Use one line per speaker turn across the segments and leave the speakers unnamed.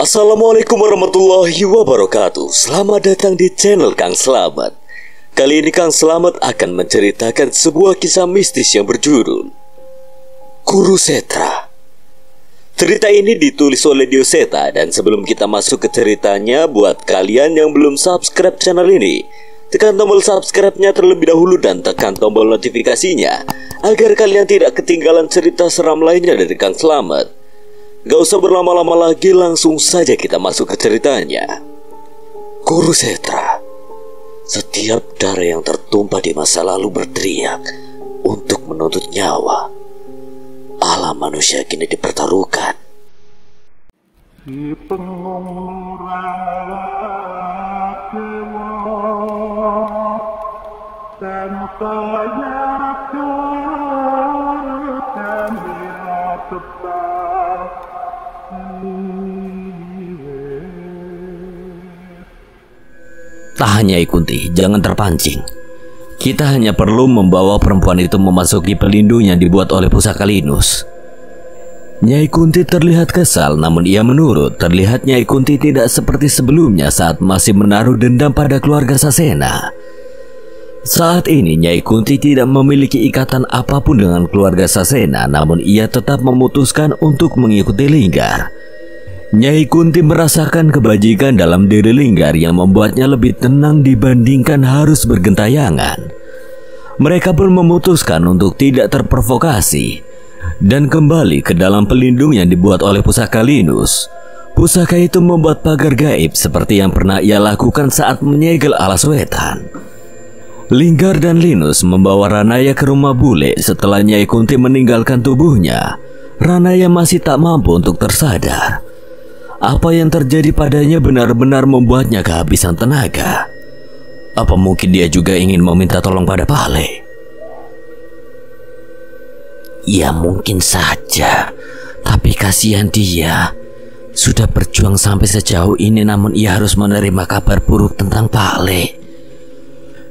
Assalamualaikum warahmatullahi wabarakatuh. Selamat datang di channel Kang Slamet. Kali ini Kang Slamet akan menceritakan sebuah kisah mistis yang berjudul Kurusetra. Cerita ini ditulis oleh Dioseta, dan sebelum kita masuk ke ceritanya, buat kalian yang belum subscribe channel ini, tekan tombol subscribe-nya terlebih dahulu dan tekan tombol notifikasinya agar kalian tidak ketinggalan cerita seram lainnya dari Kang Slamet. Gak usah berlama-lama lagi, langsung saja kita masuk ke ceritanya. Kurusetra. Setiap darah yang tertumpah di masa lalu berteriak untuk menuntut nyawa. Alam manusia kini dipertaruhkan. Si
tahan Nyai Kunti, jangan terpancing. Kita hanya perlu membawa perempuan itu memasuki pelindung yang dibuat oleh pusaka Linus. Nyai Kunti terlihat kesal, namun ia menurut. Terlihat Nyai Kunti tidak seperti sebelumnya saat masih menaruh dendam pada keluarga Sasena. Saat ini Nyai Kunti tidak memiliki ikatan apapun dengan keluarga Sasena, namun ia tetap memutuskan untuk mengikuti Linggar. Nyai Kunti merasakan kebajikan dalam diri Linggar yang membuatnya lebih tenang dibandingkan harus bergentayangan. Mereka pun memutuskan untuk tidak terprovokasi dan kembali ke dalam pelindung yang dibuat oleh pusaka Linus. Pusaka itu membuat pagar gaib seperti yang pernah ia lakukan saat menyegel alas wetan. Linggar dan Linus membawa Ranaya ke rumah bule. Setelah Nyai Kunti meninggalkan tubuhnya, Ranaya masih tak mampu untuk tersadar. Apa yang terjadi padanya benar-benar membuatnya kehabisan tenaga. Apa mungkin dia juga ingin meminta tolong pada Pale? Ya mungkin saja, tapi kasihan dia. Sudah berjuang sampai sejauh ini, namun ia harus menerima kabar buruk tentang Pale.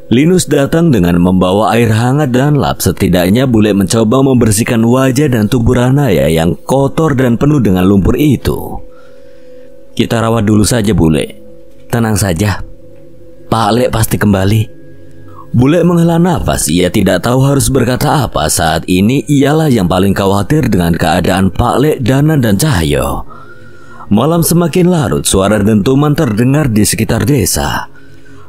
Linus datang dengan membawa air hangat dan lap. Setidaknya bule mencoba membersihkan wajah dan tubuh Ranaya yang kotor dan penuh dengan lumpur itu. Kita rawat dulu saja bule. Tenang saja, Pak Ale pasti kembali. Bule menghela nafas. Ia tidak tahu harus berkata apa. Saat ini ialah yang paling khawatir dengan keadaan Pak Ale, Danan dan Cahyo. Malam semakin larut. Suara dentuman terdengar di sekitar desa.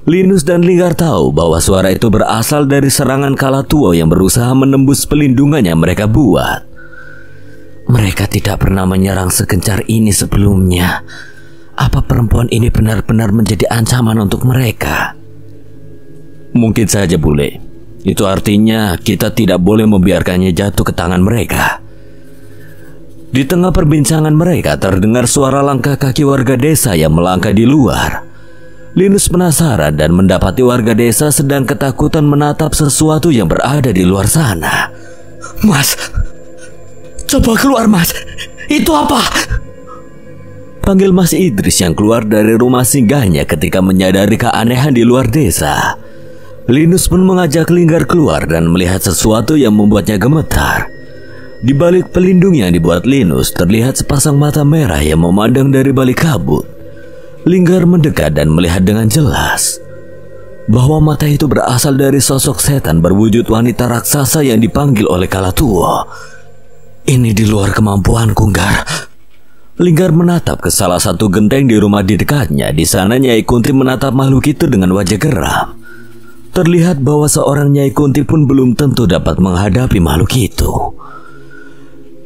Linus dan Linggar tahu bahwa suara itu berasal dari serangan Kalatuo yang berusaha menembus pelindungan yang mereka buat. Mereka tidak pernah menyerang segencar ini sebelumnya. Apa perempuan ini benar-benar menjadi ancaman untuk mereka? Mungkin saja bule. Itu artinya kita tidak boleh membiarkannya jatuh ke tangan mereka. Di tengah perbincangan mereka terdengar suara langkah kaki warga desa yang melangkah di luar. Linus penasaran dan mendapati warga desa sedang ketakutan menatap sesuatu yang berada di luar sana. Mas, coba keluar mas. Itu apa? Panggil Mas Idris yang keluar dari rumah singgahnya ketika menyadari keanehan di luar desa. Linus pun mengajak Linggar keluar dan melihat sesuatu yang membuatnya gemetar. Di balik pelindung yang dibuat Linus terlihat sepasang mata merah yang memandang dari balik kabut. Linggar mendekat dan melihat dengan jelas bahwa mata itu berasal dari sosok setan berwujud wanita raksasa yang dipanggil oleh Kalatuo. Ini di luar kemampuanku, Gar. Linggar menatap ke salah satu genteng di rumah di dekatnya. Di sana Nyai Kunti menatap makhluk itu dengan wajah geram. Terlihat bahwa seorang Nyai Kunti pun belum tentu dapat menghadapi makhluk itu.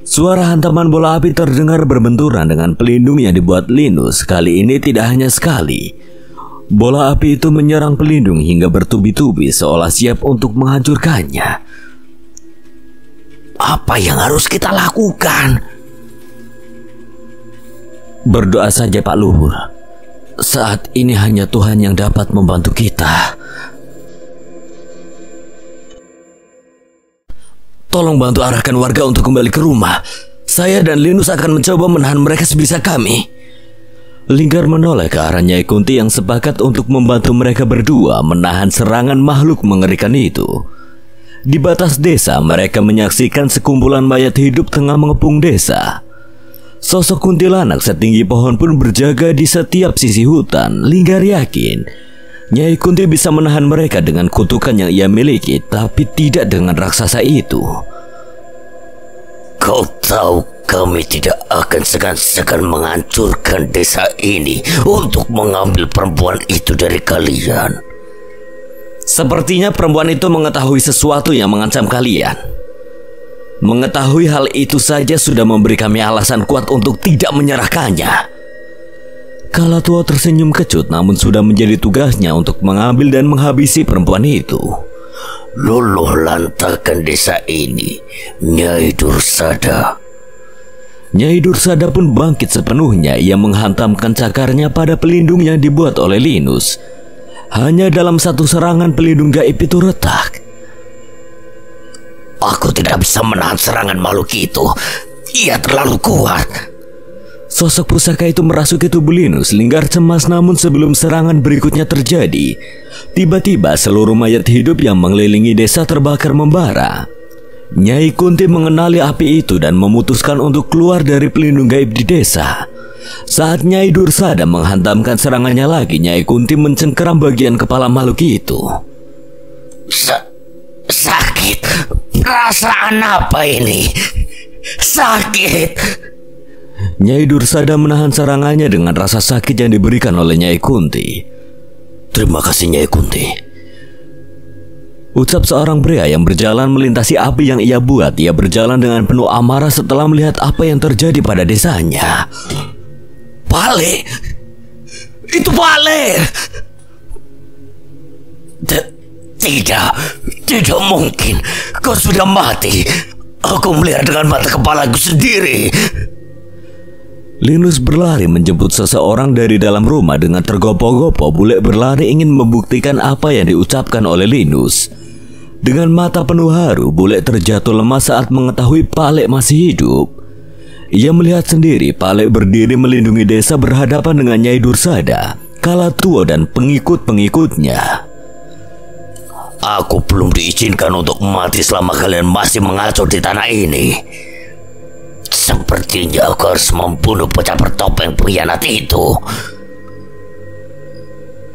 Suara hantaman bola api terdengar berbenturan dengan pelindung yang dibuat Linus. Kali ini tidak hanya sekali. Bola api itu menyerang pelindung hingga bertubi-tubi seolah siap untuk menghancurkannya. Apa yang harus kita lakukan? Berdoa saja Pak Luhur. Saat ini hanya Tuhan yang dapat membantu kita. Tolong bantu arahkan warga untuk kembali ke rumah. Saya dan Linus akan mencoba menahan mereka sebisa kami. Linggar menoleh ke arah Nyai Kunti yang sepakat untuk membantu mereka berdua menahan serangan makhluk mengerikan itu. Di batas desa mereka menyaksikan sekumpulan mayat hidup tengah mengepung desa. Sosok kuntilanak setinggi pohon pun berjaga di setiap sisi hutan. Linggar yakin Nyai Kunti bisa menahan mereka dengan kutukan yang ia miliki, tapi tidak dengan raksasa itu.
Kau tahu kami tidak akan segan-segan menghancurkan desa ini untuk mengambil perempuan itu dari kalian.
Sepertinya perempuan itu mengetahui sesuatu yang mengancam kalian. Mengetahui hal itu saja sudah memberi kami alasan kuat untuk tidak menyerahkannya. Kalatua tersenyum kecut, namun sudah menjadi tugasnya untuk mengambil dan menghabisi perempuan itu.
Luluh lantakan desa ini, Nyai Dursada.
Nyai Dursada pun bangkit sepenuhnya. Ia menghantamkan cakarnya pada pelindung yang dibuat oleh Linus. Hanya dalam satu serangan pelindung gaib itu retak.
Aku tidak bisa menahan serangan makhluk itu. Ia terlalu kuat.
Sosok pusaka itu merasuki tubuh Linus. Linggar cemas, namun sebelum serangan berikutnya terjadi, tiba-tiba seluruh mayat hidup yang mengelilingi desa terbakar membara. Nyai Kunti mengenali api itu dan memutuskan untuk keluar dari pelindung gaib di desa. Saat Nyai Dursada menghantamkan serangannya lagi, Nyai Kunti mencengkeram bagian kepala makhluk itu.
Sakit. Perasaan apa ini? Sakit.
Nyai Dursada menahan serangannya dengan rasa sakit yang diberikan oleh Nyai Kunti.
Terima kasih Nyai Kunti,
ucap seorang pria yang berjalan melintasi api yang ia buat. Ia berjalan dengan penuh amarah setelah melihat apa yang terjadi pada desanya.
Pale! Itu Pale! Tidak mungkin. Kau sudah mati. Aku melihat dengan mata kepalaku sendiri.
Linus berlari menjemput seseorang dari dalam rumah. Dengan tergopoh-gopoh, bule berlari ingin membuktikan apa yang diucapkan oleh Linus. Dengan mata penuh haru, bule terjatuh lemas saat mengetahui Pale masih hidup. Ia melihat sendiri Pale berdiri melindungi desa berhadapan dengan Nyai Dursada, Kalatua dan pengikut-pengikutnya.
Aku belum diizinkan untuk mati selama kalian masih mengacau di tanah ini. Sepertinya aku harus membunuh bocah bertopeng pengkhianat itu.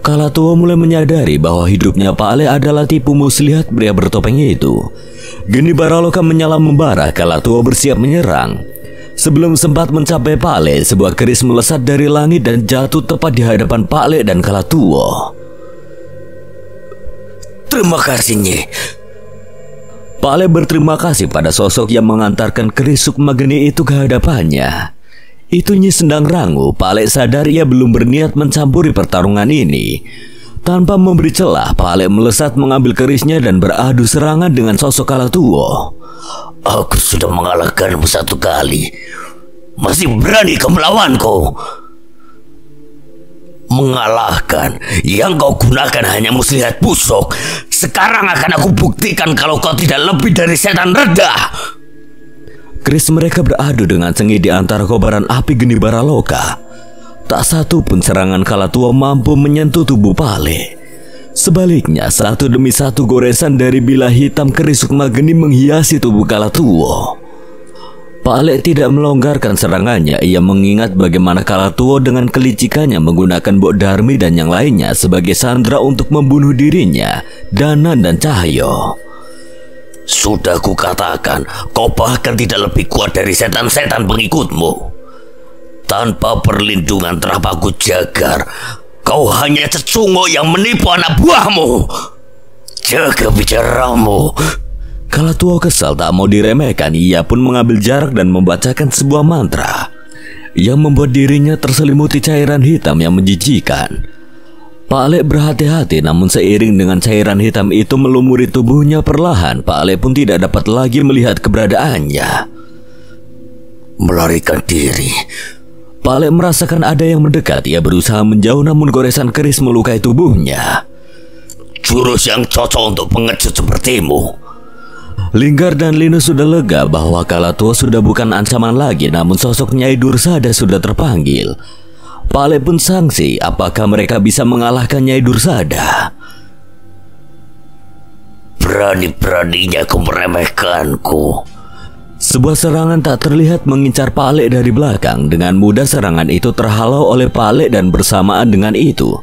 Kalatua mulai menyadari bahwa hidupnya Pale adalah tipu muslihat pria bertopeng itu. Geni Baraloka menyala membara. Kalatua bersiap menyerang. Sebelum sempat mencapai Pale, sebuah keris melesat dari langit dan jatuh tepat di hadapan Pale dan Kalatua.
Terima kasih, Nyai.
Pale berterima kasih pada sosok yang mengantarkan keris Sukmageni itu ke hadapannya. Itu Nyi Sendang Rangu. Pale sadar ia belum berniat mencampuri pertarungan ini. Tanpa memberi celah, Pale melesat mengambil kerisnya dan beradu serangan dengan sosok Kalatua.
Aku sudah mengalahkanmu satu kali. Masih berani kau melawanku? Mengalahkan? Yang kau gunakan hanya muslihat busuk. Sekarang akan aku buktikan kalau kau tidak lebih dari setan redah.
Keris mereka beradu dengan sengit di antara kobaran api Geni Baraloka. Tak satu pun serangan Kalatua mampu menyentuh tubuh Pale. Sebaliknya, satu demi satu goresan dari bilah hitam keris Sukmageni menghiasi tubuh Kalatua. Pale tidak melonggarkan serangannya. Ia mengingat bagaimana Kalatua dengan kelicikannya menggunakan Mbok Darmi dan yang lainnya sebagai sandera untuk membunuh dirinya, Danan dan Cahyo.
Sudah kukatakan, kau bahkan tidak lebih kuat dari setan-setan pengikutmu. Tanpa perlindungan Trapaku Jagar, kau hanya cecungo yang menipu anak buahmu. Jaga bicaramu.
Kalatua kesal tak mau diremehkan. Ia pun mengambil jarak dan membacakan sebuah mantra yang membuat dirinya terselimuti cairan hitam yang menjijikan. Pale berhati-hati, namun seiring dengan cairan hitam itu melumuri tubuhnya perlahan, Pale pun tidak dapat lagi melihat keberadaannya.
Melarikan diri.
Pale merasakan ada yang mendekat. Ia berusaha menjauh, namun goresan keris melukai tubuhnya.
Jurus yang cocok untuk pengecut sepertimu.
Linggar dan Linus sudah lega bahwa Kalatua sudah bukan ancaman lagi, namun sosok Nyai Dursada sudah terpanggil. Pale pun sangsi apakah mereka bisa mengalahkan Nyai Dursada.
Berani-beraninya kau meremehkanku.
Sebuah serangan tak terlihat mengincar Pak Lek dari belakang. Dengan mudah serangan itu terhalau oleh Pak Lek dan bersamaan dengan itu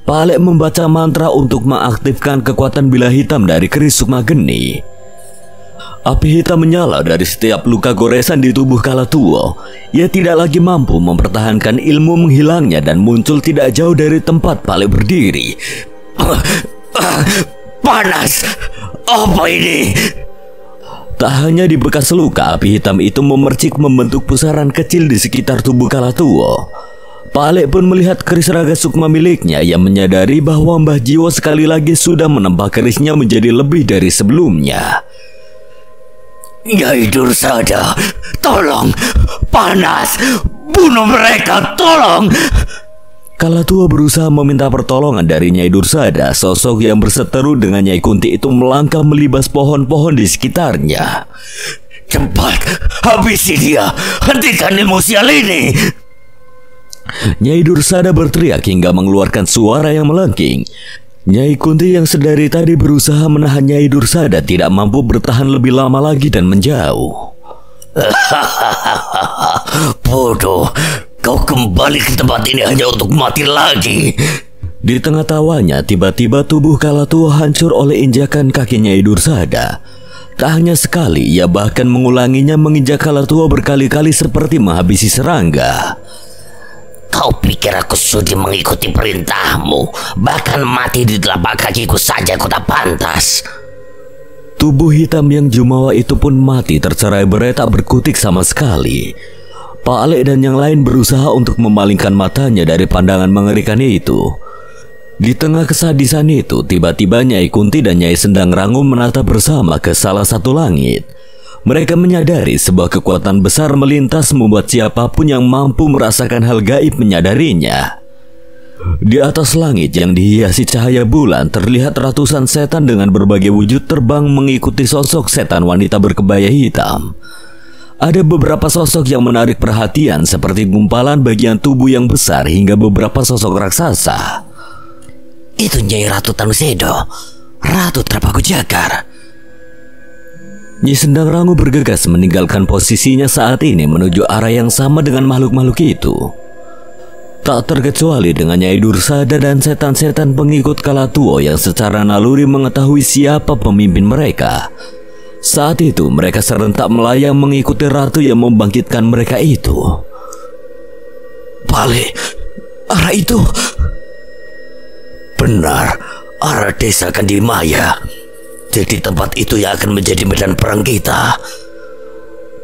Pak Lek membaca mantra untuk mengaktifkan kekuatan bila hitam dari keris Sukma Geni. Api hitam menyala dari setiap luka goresan di tubuh Kalatuo. Ia tidak lagi mampu mempertahankan ilmu menghilangnya dan muncul tidak jauh dari tempat Pak Lek berdiri.
Panas! Apa ini?
Tak hanya di bekas luka, api hitam itu memercik membentuk pusaran kecil di sekitar tubuh Kalatuo. Pak Lek pun melihat keris raga sukma miliknya. Ia menyadari bahwa Mbah Jiwo sekali lagi sudah menambah kerisnya menjadi lebih dari sebelumnya.
Nyai Dursada, tolong! Panas! Bunuh mereka, tolong!
Kalatuo berusaha meminta pertolongan dari Nyai Dursada. Sosok yang berseteru dengan Nyai Kunti itu melangkah melibas pohon-pohon di sekitarnya.
Cepat, habisi dia! Hentikan ilmu sial ini!
Nyai Dursada berteriak hingga mengeluarkan suara yang melengking. Nyai Kunti yang sedari tadi berusaha menahan Nyai Dursada tidak mampu bertahan lebih lama lagi dan menjauh.
Bodoh! Kau kembali ke tempat ini hanya untuk mati lagi.
Di tengah tawanya, tiba-tiba tubuh Kalatuo hancur oleh injakan kaki Nyai Dursada. Tak hanya sekali, ia bahkan mengulanginya menginjak Kalatuo berkali-kali seperti menghabisi serangga.
Kau pikir aku sudi mengikuti perintahmu? Bahkan mati di telapak kakiku saja kau tak pantas.
Tubuh hitam yang jumawa itu pun mati tercerai-berai tak berkutik sama sekali. Pak Lek dan yang lain berusaha untuk memalingkan matanya dari pandangan mengerikan itu. Di tengah kesadisan itu, tiba-tiba Nyai Kunti dan Nyai Sendang Rangu menatap bersama ke salah satu langit. Mereka menyadari sebuah kekuatan besar melintas membuat siapapun yang mampu merasakan hal gaib menyadarinya. Di atas langit yang dihiasi cahaya bulan, terlihat ratusan setan dengan berbagai wujud terbang mengikuti sosok setan wanita berkebaya hitam. Ada beberapa sosok yang menarik perhatian seperti gumpalan bagian tubuh yang besar hingga beberapa sosok raksasa.
Itu Nyai Ratu Tanusedo, Ratu Trapaku Jagar.
Nyai Sendang Rangu bergegas meninggalkan posisinya saat ini menuju arah yang sama dengan makhluk-makhluk itu. Tak terkecuali dengan Nyai Dursada dan setan-setan pengikut Kalatuo yang secara naluri mengetahui siapa pemimpin mereka. Saat itu mereka serentak melayang mengikuti ratu yang membangkitkan mereka itu.
Pak Lek, arah itu. Benar, arah desa Kandimaya. Jadi tempat itu yang akan menjadi medan perang kita.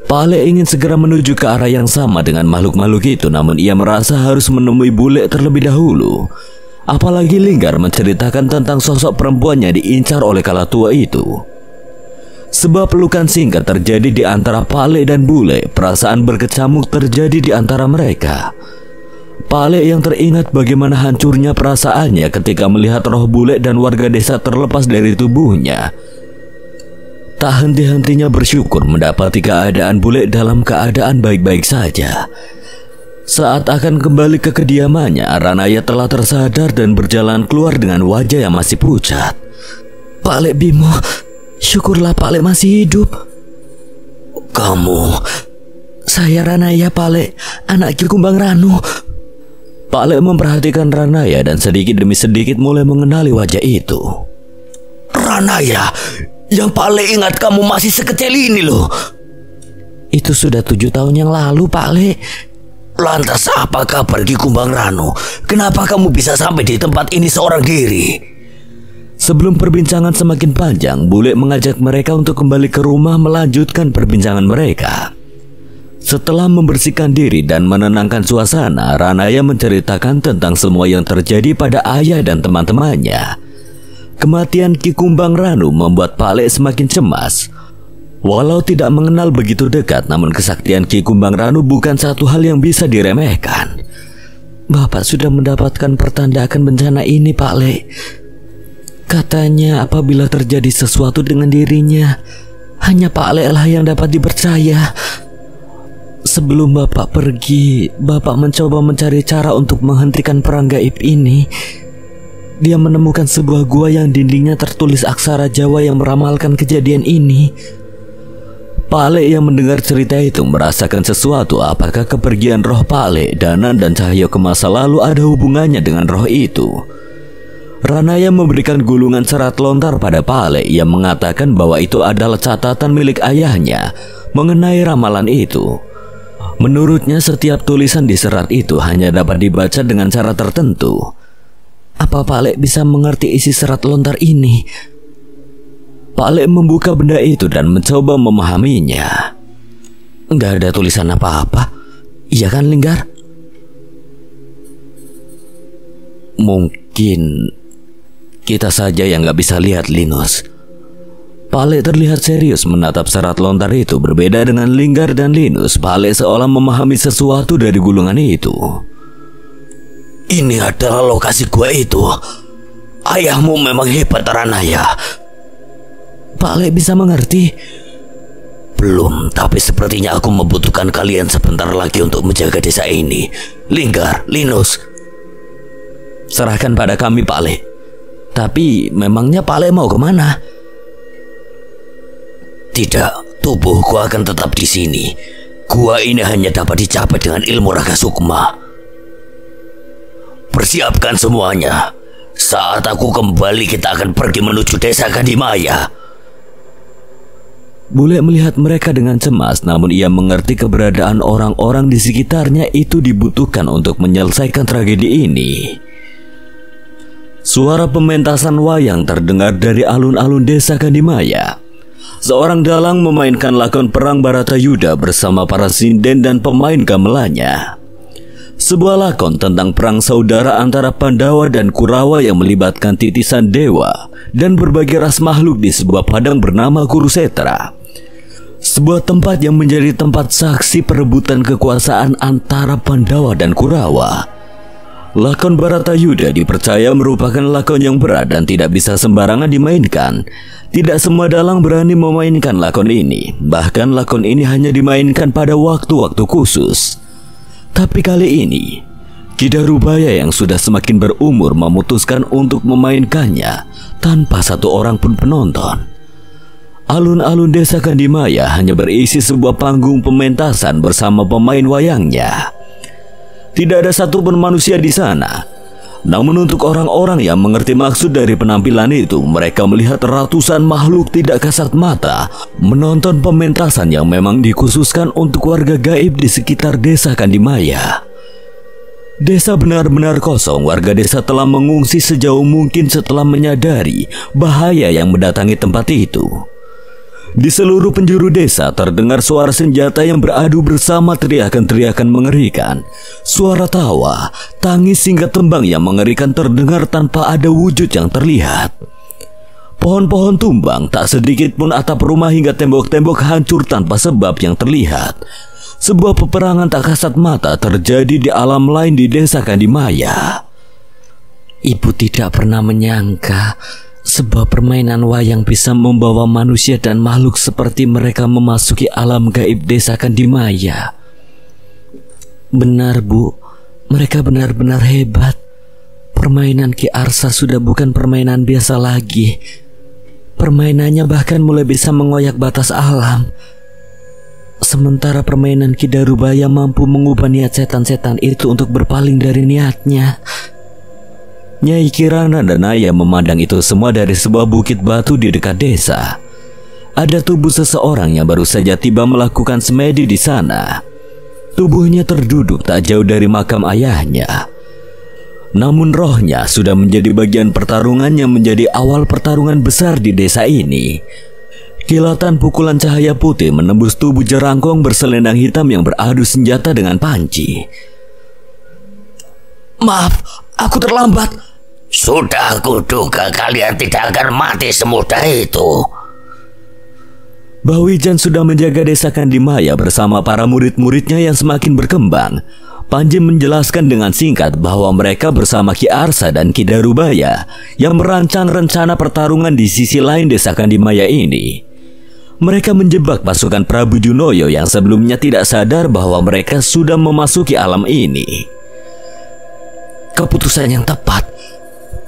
Pak Lek ingin segera menuju ke arah yang sama dengan makhluk-makhluk itu, namun ia merasa harus menemui bule terlebih dahulu. Apalagi Linggar menceritakan tentang sosok perempuannya diincar oleh Kalatuo itu. Sebuah pelukan singkat terjadi di antara Pak Lek dan bule. Perasaan berkecamuk terjadi di antara mereka. Pak Lek yang teringat bagaimana hancurnya perasaannya ketika melihat roh bule dan warga desa terlepas dari tubuhnya. Tak henti-hentinya bersyukur mendapati keadaan bule dalam keadaan baik-baik saja. Saat akan kembali ke kediamannya, Ranaya telah tersadar dan berjalan keluar dengan wajah yang masih pucat.
Pak Lek Bimo, syukurlah Pak Lek masih hidup.
Kamu?
Saya Ranaya Pak Lek, anak Ki Kumbang Ranu.
Pak Lek memperhatikan Ranaya dan sedikit demi sedikit mulai mengenali wajah itu.
Ranaya, yang Pak Lek ingat kamu masih sekecil ini loh.
Itu sudah 7 tahun yang lalu Pak Lek.
Lantas apa kabar Ki Kumbang Ranu? Kenapa kamu bisa sampai di tempat ini seorang diri?
Sebelum perbincangan semakin panjang, bule mengajak mereka untuk kembali ke rumah melanjutkan perbincangan mereka. Setelah membersihkan diri dan menenangkan suasana, Ranaya menceritakan tentang semua yang terjadi pada ayah dan teman-temannya. Kematian Ki Kumbang Ranu membuat Pak Lek semakin cemas. Walau tidak mengenal begitu dekat, namun kesaktian Ki Kumbang Ranu bukan satu hal yang bisa diremehkan.
Bapak sudah mendapatkan pertanda akan bencana ini Pak Lek. Katanya apabila terjadi sesuatu dengan dirinya, hanya Pak Lek lah yang dapat dipercaya. Sebelum Bapak pergi, Bapak mencoba mencari cara untuk menghentikan perang gaib ini. Dia menemukan sebuah gua yang dindingnya tertulis aksara Jawa yang meramalkan kejadian ini.
Pak Le yang mendengar cerita itu merasakan sesuatu. Apakah kepergian roh Pak Le, Danan dan Cahyo ke masa lalu ada hubungannya dengan roh itu? Ranaya memberikan gulungan serat lontar pada Pak Le yang mengatakan bahwa itu adalah catatan milik ayahnya mengenai ramalan itu. Menurutnya setiap tulisan di serat itu hanya dapat dibaca dengan cara tertentu. Apa Pak Le bisa mengerti isi serat lontar ini? Pak Le membuka benda itu dan mencoba memahaminya. Nggak ada tulisan apa-apa. Iya kan, Linggar? Mungkin kita saja yang nggak bisa lihat, Linus. Pak Le terlihat serius menatap serat lontar itu. Berbeda dengan Linggar dan Linus, Pak Le seolah memahami sesuatu dari gulungan itu.
Ini adalah lokasi gua itu. Ayahmu memang hebat, Ranaya.
Pak Le bisa mengerti.
Belum, tapi sepertinya aku membutuhkan kalian sebentar lagi untuk menjaga desa ini. Linggar, Linus,
serahkan pada kami, Pak Le. Tapi memangnya Pak Le mau kemana?
Tidak, tubuhku akan tetap di sini. Gua ini hanya dapat dicapai dengan ilmu raga sukma. Persiapkan semuanya. Saat aku kembali, kita akan pergi menuju desa Gandimaya.
Bule melihat mereka dengan cemas, namun ia mengerti keberadaan orang-orang di sekitarnya itu dibutuhkan untuk menyelesaikan tragedi ini. Suara pementasan wayang terdengar dari alun-alun desa Gandimaya. Seorang dalang memainkan lakon perang Baratayuda bersama para sinden dan pemain gamelannya. Sebuah lakon tentang perang saudara antara Pandawa dan Kurawa yang melibatkan titisan dewa dan berbagai ras makhluk di sebuah padang bernama Kurusetra. Sebuah tempat yang menjadi tempat saksi perebutan kekuasaan antara Pandawa dan Kurawa. Lakon Baratayuda dipercaya merupakan lakon yang berat dan tidak bisa sembarangan dimainkan. Tidak semua dalang berani memainkan lakon ini. Bahkan lakon ini hanya dimainkan pada waktu-waktu khusus. Tapi kali ini, Ki Darubaya yang sudah semakin berumur memutuskan untuk memainkannya tanpa satu orang pun penonton. Alun-alun desa Gandimaya hanya berisi sebuah panggung pementasan bersama pemain wayangnya. Tidak ada satupun manusia di sana. Namun untuk orang-orang yang mengerti maksud dari penampilan itu, mereka melihat ratusan makhluk tidak kasat mata menonton pementasan yang memang dikhususkan untuk warga gaib di sekitar desa Gandimaya. Desa benar-benar kosong. Warga desa telah mengungsi sejauh mungkin setelah menyadari bahaya yang mendatangi tempat itu. Di seluruh penjuru desa terdengar suara senjata yang beradu bersama teriakan-teriakan mengerikan. Suara tawa, tangis hingga tembang yang mengerikan terdengar tanpa ada wujud yang terlihat. Pohon-pohon tumbang, tak sedikit pun atap rumah hingga tembok-tembok hancur tanpa sebab yang terlihat. Sebuah peperangan tak kasat mata terjadi di alam lain di desa Gandimaya. Ibu tidak pernah menyangka sebuah permainan wayang bisa membawa manusia dan makhluk seperti mereka memasuki alam gaib desa Gandimaya. Benar, Bu, mereka benar-benar hebat. Permainan Ki Arsa sudah bukan permainan biasa lagi. Permainannya bahkan mulai bisa mengoyak batas alam. Sementara permainan Ki Darubaya mampu mengubah niat setan-setan itu untuk berpaling dari niatnya. Nyai Kirana dan Naya memandang itu semua dari sebuah bukit batu di dekat desa. Ada tubuh seseorang yang baru saja tiba melakukan semedi di sana. Tubuhnya terduduk tak jauh dari makam ayahnya. Namun rohnya sudah menjadi bagian pertarungan yang menjadi awal pertarungan besar di desa ini. Kilatan pukulan cahaya putih menembus tubuh jerangkong berselendang hitam yang beradu senjata dengan panci.
Maaf, aku terlambat. Sudah kuduga kalian tidak akan mati semudah itu.
Bawijan sudah menjaga desa Gandimaya bersama para murid-muridnya yang semakin berkembang. Panji menjelaskan dengan singkat bahwa mereka bersama Ki Arsa dan Ki Darubaya yang merancang rencana pertarungan di sisi lain desa Gandimaya ini. Mereka menjebak pasukan Prabu Junoyo yang sebelumnya tidak sadar bahwa mereka sudah memasuki alam ini. Keputusan yang tepat.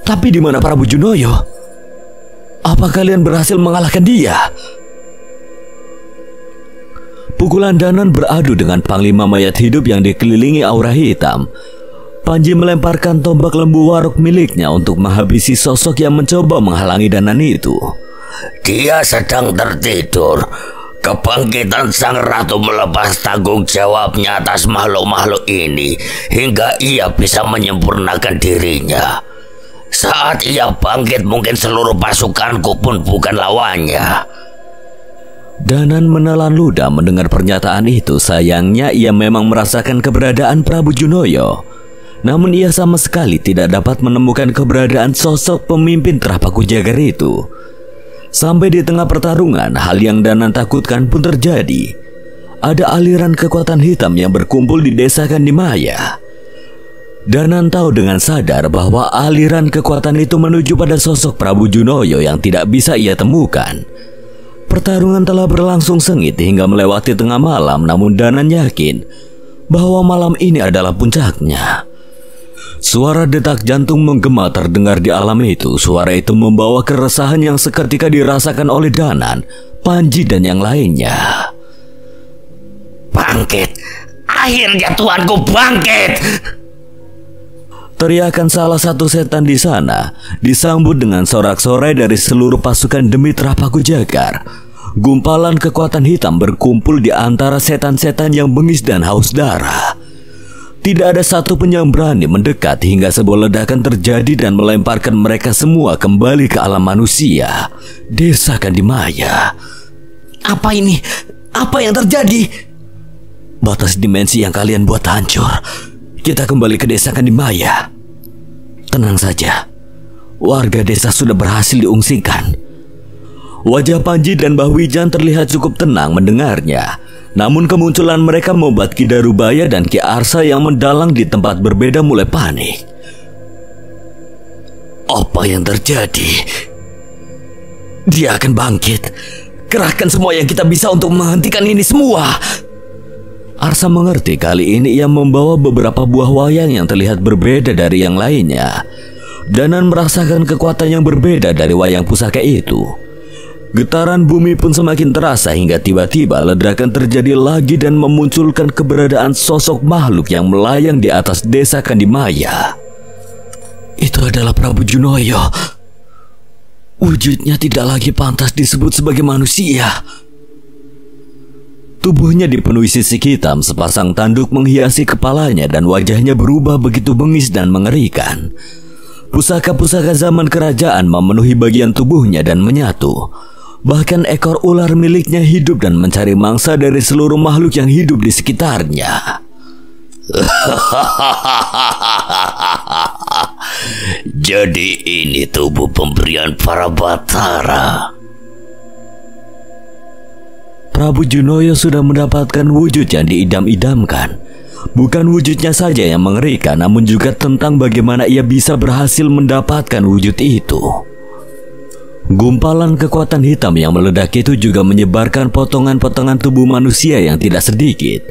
Tapi di mana Prabu Junoyo? Apa kalian berhasil mengalahkan dia? Pukulan Danan beradu dengan Panglima mayat hidup yang dikelilingi aura hitam. Panji melemparkan tombak lembu warok miliknya untuk menghabisi sosok yang mencoba menghalangi Danan itu.
Dia sedang tertidur. Kebangkitan sang ratu melepas tanggung jawabnya atas makhluk-makhluk ini hingga ia bisa menyempurnakan dirinya. Saat ia bangkit mungkin seluruh pasukanku pun bukan lawannya.
Danan menelan ludah mendengar pernyataan itu. Sayangnya ia memang merasakan keberadaan Prabu Junoyo. Namun ia sama sekali tidak dapat menemukan keberadaan sosok pemimpin Trapaku Jagar itu. Sampai di tengah pertarungan, hal yang Danan takutkan pun terjadi. Ada aliran kekuatan hitam yang berkumpul di desa Kandimaya. Danan tahu dengan sadar bahwa aliran kekuatan itu menuju pada sosok Prabu Junoyo yang tidak bisa ia temukan. Pertarungan telah berlangsung sengit hingga melewati tengah malam, namun Danan yakin bahwa malam ini adalah puncaknya. Suara detak jantung menggema terdengar di alam itu. Suara itu membawa keresahan yang seketika dirasakan oleh Danan, Panji, dan yang lainnya.
Bangkit! Akhirnya tuanku bangkit!
Teriakan salah satu setan di sana disambut dengan sorak-sorai dari seluruh pasukan demi Trapaku Jagar. Gumpalan kekuatan hitam berkumpul di antara setan-setan yang bengis dan haus darah. Tidak ada satu pun yang berani mendekat hingga sebuah ledakan terjadi dan melemparkan mereka semua kembali ke alam manusia. Desa Kandimaya.
Apa ini? Apa yang terjadi?
Batas dimensi yang kalian buat hancur. Kita kembali ke desa Kandimaya. Tenang saja. Warga desa sudah berhasil diungsikan. Wajah Panji dan Mbah Wijan terlihat cukup tenang mendengarnya. Namun kemunculan mereka membuat Ki Darubaya dan Ki Arsa yang mendalang di tempat berbeda mulai panik.
Apa yang terjadi? Dia akan bangkit. Kerahkan semua yang kita bisa untuk menghentikan ini semua.
Arsa mengerti kali ini ia membawa beberapa buah wayang yang terlihat berbeda dari yang lainnya. Danan merasakan kekuatan yang berbeda dari wayang pusaka itu. Getaran bumi pun semakin terasa hingga tiba-tiba ledakan terjadi lagi dan memunculkan keberadaan sosok makhluk yang melayang di atas desa Kandimaya.
Itu adalah Prabu Junoyo. Wujudnya tidak lagi pantas disebut sebagai manusia.
Tubuhnya dipenuhi sisik hitam, sepasang tanduk menghiasi kepalanya dan wajahnya berubah begitu bengis dan mengerikan. Pusaka-pusaka zaman kerajaan memenuhi bagian tubuhnya dan menyatu. Bahkan ekor ular miliknya hidup dan mencari mangsa dari seluruh makhluk yang hidup di sekitarnya.
Jadi ini tubuh pemberian para Batara.
Prabu Junoyo sudah mendapatkan wujud yang diidam-idamkan. Bukan wujudnya saja yang mengerikan, namun juga tentang bagaimana ia bisa berhasil mendapatkan wujud itu. Gumpalan kekuatan hitam yang meledak itu juga menyebarkan potongan-potongan tubuh manusia yang tidak sedikit.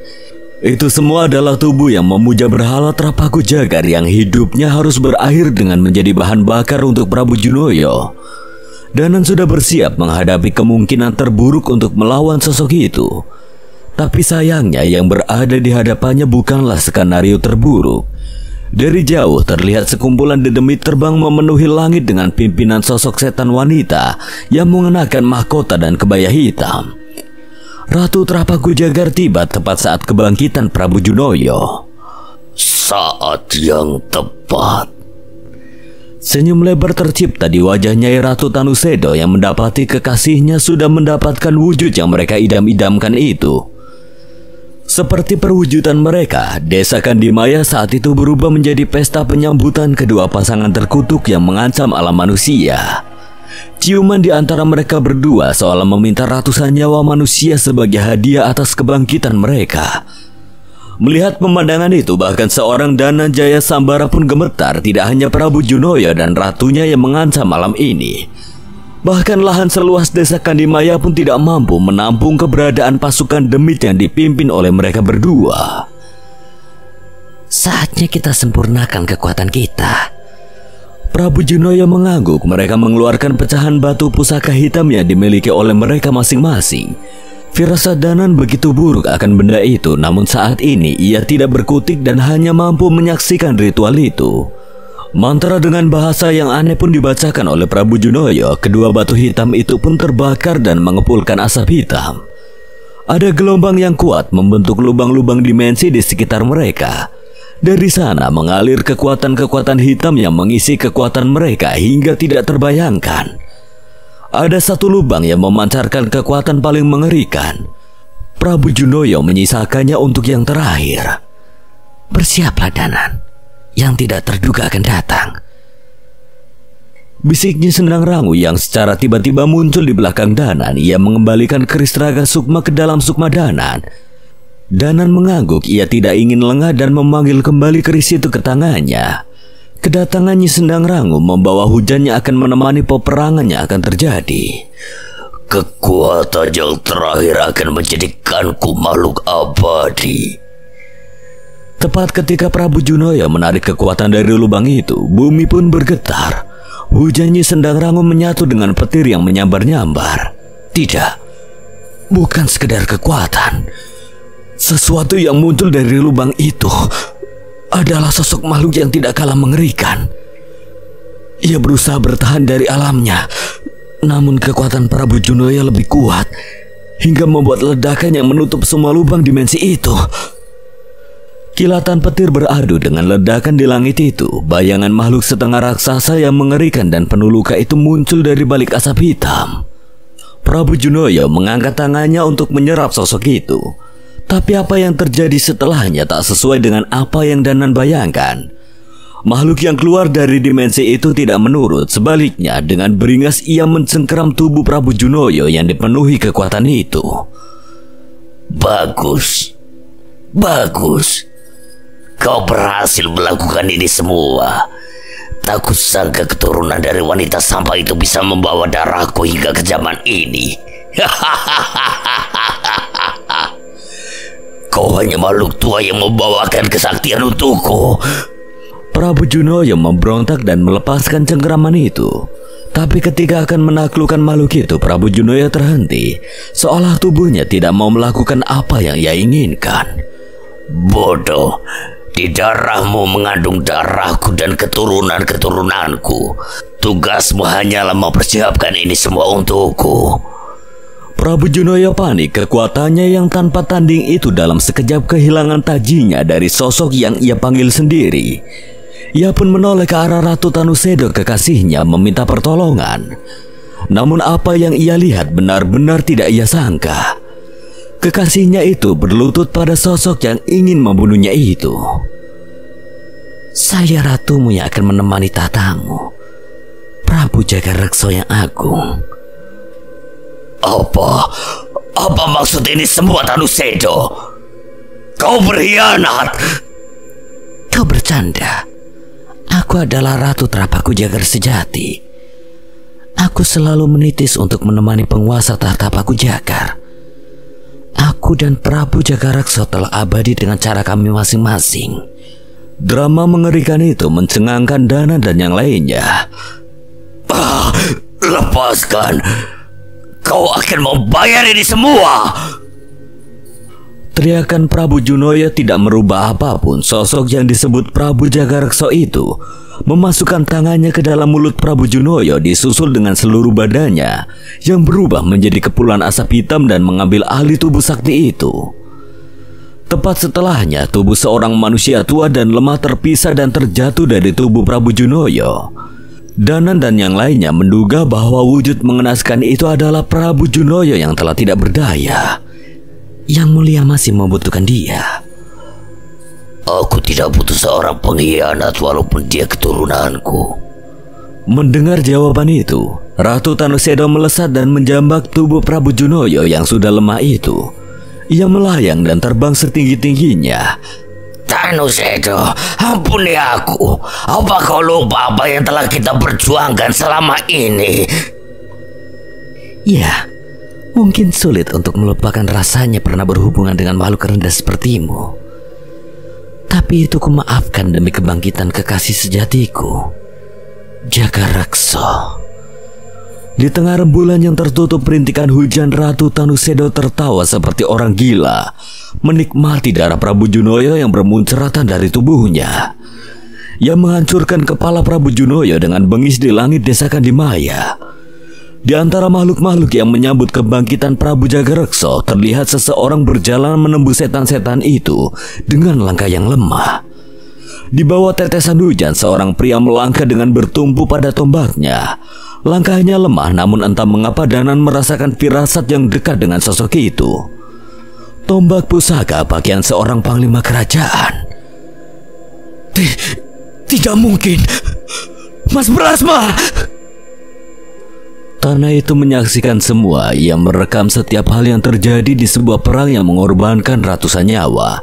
Itu semua adalah tubuh yang memuja berhala Trapaku Jagar yang hidupnya harus berakhir dengan menjadi bahan bakar untuk Prabu Junoyo. Danan sudah bersiap menghadapi kemungkinan terburuk untuk melawan sosok itu. Tapi sayangnya yang berada di hadapannya bukanlah skenario terburuk. Dari jauh terlihat sekumpulan dedemit terbang memenuhi langit dengan pimpinan sosok setan wanita yang mengenakan mahkota dan kebaya hitam. Ratu Trapaku Jagar tiba tepat saat kebangkitan Prabu Junoyo.
Saat yang tepat.
Senyum lebar tercipta di wajah Nyai Ratu Tanusedo yang mendapati kekasihnya sudah mendapatkan wujud yang mereka idam-idamkan itu. Seperti perwujudan mereka, desa Kandimaya saat itu berubah menjadi pesta penyambutan kedua pasangan terkutuk yang mengancam alam manusia. Ciuman di antara mereka berdua seolah meminta ratusan nyawa manusia sebagai hadiah atas kebangkitan mereka. Melihat pemandangan itu, bahkan seorang Danan Jaya Sambara pun gemetar. Tidak hanya Prabu Junoyo dan ratunya yang mengancam malam ini. Bahkan lahan seluas desa Kandimaya pun tidak mampu menampung keberadaan pasukan demit yang dipimpin oleh mereka berdua.
Saatnya kita sempurnakan kekuatan kita.
Prabu Junoyo mengangguk. Mereka mengeluarkan pecahan batu pusaka hitam yang dimiliki oleh mereka masing-masing. Firasat Danan begitu buruk akan benda itu, namun saat ini ia tidak berkutik dan hanya mampu menyaksikan ritual itu. Mantra dengan bahasa yang aneh pun dibacakan oleh Prabu Junoyo. Kedua batu hitam itu pun terbakar dan mengepulkan asap hitam. Ada gelombang yang kuat membentuk lubang-lubang dimensi di sekitar mereka. Dari sana mengalir kekuatan-kekuatan hitam yang mengisi kekuatan mereka hingga tidak terbayangkan. Ada satu lubang yang memancarkan kekuatan paling mengerikan. Prabu Junoyo menyisakannya untuk yang terakhir.
Bersiaplah Danan, yang tidak terduga akan datang.
Bisiknya Sendang Rangu yang secara tiba-tiba muncul di belakang Danan. Ia mengembalikan keris raga sukma ke dalam sukma Danan. Danan mengangguk, ia tidak ingin lengah dan memanggil kembali keris itu ke tangannya. Kedatangannya Sendang Rangu membawa hujan yang akan menemani peperangan yang akan terjadi.
Kekuatan yang terakhir akan menjadikanku makhluk abadi.
Tepat ketika Prabu Junoyo menarik kekuatan dari lubang itu, bumi pun bergetar. Hujannya Sendang Rangu menyatu dengan petir yang menyambar-nyambar. Tidak, bukan sekedar kekuatan. Sesuatu yang muncul dari lubang itu adalah sosok makhluk yang tidak kalah mengerikan. Ia berusaha bertahan dari alamnya, namun kekuatan Prabu Junoyo lebih kuat hingga membuat ledakan yang menutup semua lubang dimensi itu. Kilatan petir beradu dengan ledakan di langit itu. Bayangan makhluk setengah raksasa yang mengerikan dan penuh luka itu muncul dari balik asap hitam. Prabu Junoyo mengangkat tangannya untuk menyerap sosok itu. Tapi apa yang terjadi setelahnya tak sesuai dengan apa yang Danan bayangkan. Makhluk yang keluar dari dimensi itu tidak menurut. Sebaliknya, dengan beringas ia mencengkeram tubuh Prabu Junoyo yang dipenuhi kekuatan itu.
Bagus. Bagus. Kau berhasil melakukan ini semua. Tak kusangka keturunan dari wanita sampah itu bisa membawa darahku hingga ke zaman ini. Kau hanya makhluk tua yang membawakan kesaktian untukku.
Prabu Junoyo memberontak dan melepaskan cengkeraman itu. Tapi ketika akan menaklukkan makhluk itu, Prabu Junoyo terhenti, seolah tubuhnya tidak mau melakukan apa yang ia inginkan.
Bodoh, di darahmu mengandung darahku dan keturunan-keturunanku. Tugasmu hanyalah mempersiapkan ini semua untukku.
Prabu Junoyo panik. Kekuatannya yang tanpa tanding itu dalam sekejap kehilangan tajinya dari sosok yang ia panggil sendiri. Ia pun menoleh ke arah Ratu Tanusedo kekasihnya meminta pertolongan. Namun apa yang ia lihat benar-benar tidak ia sangka. Kekasihnya itu berlutut pada sosok yang ingin membunuhnya itu.
Saya ratumu yang akan menemani tatamu, Prabu Jagareksa yang agung.
Apa maksud ini semua, Tanusedo? Kau berkhianat.
Kau bercanda. Aku adalah Ratu Trapaku Jagar sejati. Aku selalu menitis untuk menemani penguasa tahta Paku Jagar. Aku dan Prabu Jagareksa telah abadi dengan cara kami masing-masing.
Drama mengerikan itu mencengangkan Danan dan yang lainnya.
Lepaskan. Kau akan membayar ini semua.
Teriakan Prabu Junoyo tidak merubah apapun. Sosok yang disebut Prabu Jagareksa itu memasukkan tangannya ke dalam mulut Prabu Junoyo, disusul dengan seluruh badannya yang berubah menjadi kepulan asap hitam dan mengambil alih tubuh sakti itu. Tepat setelahnya, tubuh seorang manusia tua dan lemah terpisah dan terjatuh dari tubuh Prabu Junoyo. Danan dan yang lainnya menduga bahwa wujud mengenaskan itu adalah Prabu Junoyo yang telah tidak berdaya.
Yang mulia masih membutuhkan dia.
Aku tidak butuh seorang pengkhianat walaupun dia keturunanku.
Mendengar jawaban itu, Ratu Tanusedo melesat dan menjambak tubuh Prabu Junoyo yang sudah lemah itu. Ia melayang dan terbang setinggi-tingginya.
Tanusedo, ampuni aku. Apa kau lupa apa yang telah kita perjuangkan selama ini?
Ya, mungkin sulit untuk melupakan rasanya pernah berhubungan dengan makhluk rendah sepertimu. Tapi itu kumaafkan demi kebangkitan kekasih sejatiku, Jagareksa.
Di tengah rembulan yang tertutup perintikan hujan, Ratu Tanusedo tertawa seperti orang gila, menikmati darah Prabu Junoyo yang bermuncratan dari tubuhnya. Ia menghancurkan kepala Prabu Junoyo dengan bengis di langit desa Kandimaya. Di antara makhluk-makhluk yang menyambut kebangkitan Prabu Jagareksa, terlihat seseorang berjalan menembus setan-setan itu dengan langkah yang lemah. Di bawah tetesan hujan, seorang pria melangkah dengan bertumpu pada tombaknya. Langkahnya lemah, namun entah mengapa Danan merasakan firasat yang dekat dengan sosok itu. Tombak pusaka pakaian seorang panglima kerajaan.
Tidak mungkin, Mas Brasma.
Tanah itu menyaksikan semua. Ia merekam setiap hal yang terjadi di sebuah perang yang mengorbankan ratusan nyawa,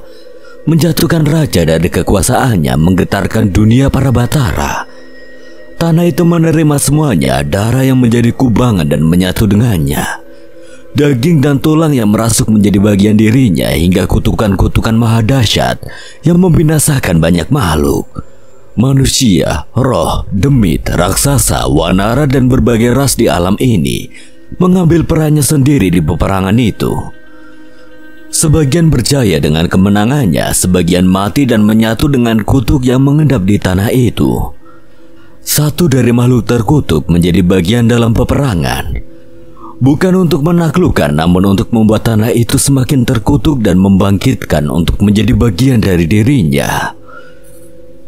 menjatuhkan raja dari kekuasaannya, menggetarkan dunia para Batara. Tanah itu menerima semuanya, darah yang menjadi kubangan dan menyatu dengannya. Daging dan tulang yang merasuk menjadi bagian dirinya, hingga kutukan-kutukan maha dahsyat yang membinasakan banyak makhluk. Manusia, roh, demit, raksasa, wanara, dan berbagai ras di alam ini mengambil perannya sendiri di peperangan itu. Sebagian berjaya dengan kemenangannya, sebagian mati dan menyatu dengan kutuk yang mengendap di tanah itu. Satu dari makhluk terkutuk menjadi bagian dalam peperangan, bukan untuk menaklukkan, namun untuk membuat tanah itu semakin terkutuk dan membangkitkan untuk menjadi bagian dari dirinya.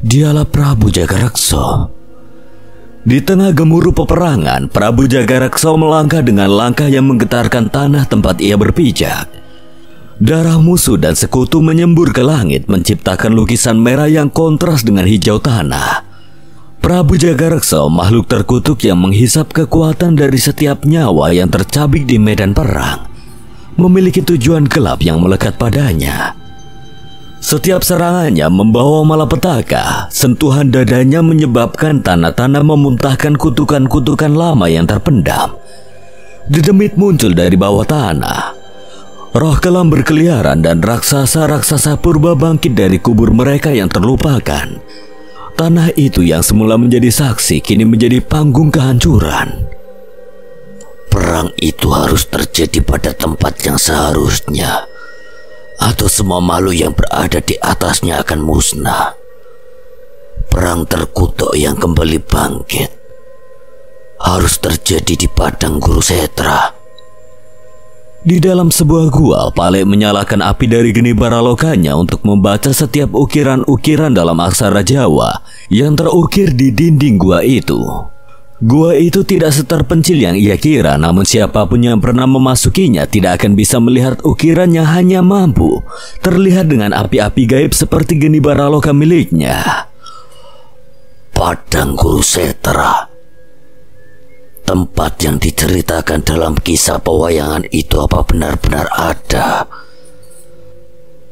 Dialah Prabu Jagareksa. Di tengah gemuruh peperangan, Prabu Jagareksa melangkah dengan langkah yang menggetarkan tanah tempat ia berpijak. Darah musuh dan sekutu menyembur ke langit, menciptakan lukisan merah yang kontras dengan hijau tanah. Prabu Jagareksa, makhluk terkutuk yang menghisap kekuatan dari setiap nyawa yang tercabik di medan perang, memiliki tujuan gelap yang melekat padanya. Setiap serangannya membawa malapetaka. Sentuhan dadanya menyebabkan tanah-tanah memuntahkan kutukan-kutukan lama yang terpendam. Dedemit muncul dari bawah tanah. Roh kelam berkeliaran dan raksasa-raksasa purba bangkit dari kubur mereka yang terlupakan. Tanah itu yang semula menjadi saksi kini menjadi panggung kehancuran.
Perang itu harus terjadi pada tempat yang seharusnya, atau semua makhluk yang berada di atasnya akan musnah. Perang terkutuk yang kembali bangkit harus terjadi di padang Kurusetra.
Di dalam sebuah gua, Palek menyalakan api dari geni baralokanya untuk membaca setiap ukiran-ukiran dalam aksara Jawa yang terukir di dinding gua itu. Gua itu tidak seterpencil yang ia kira, namun siapapun yang pernah memasukinya tidak akan bisa melihat ukiran yang hanya mampu terlihat dengan api-api gaib seperti geni baraloka miliknya.
Padang Kurusetra, tempat yang diceritakan dalam kisah pewayangan itu apa benar-benar ada?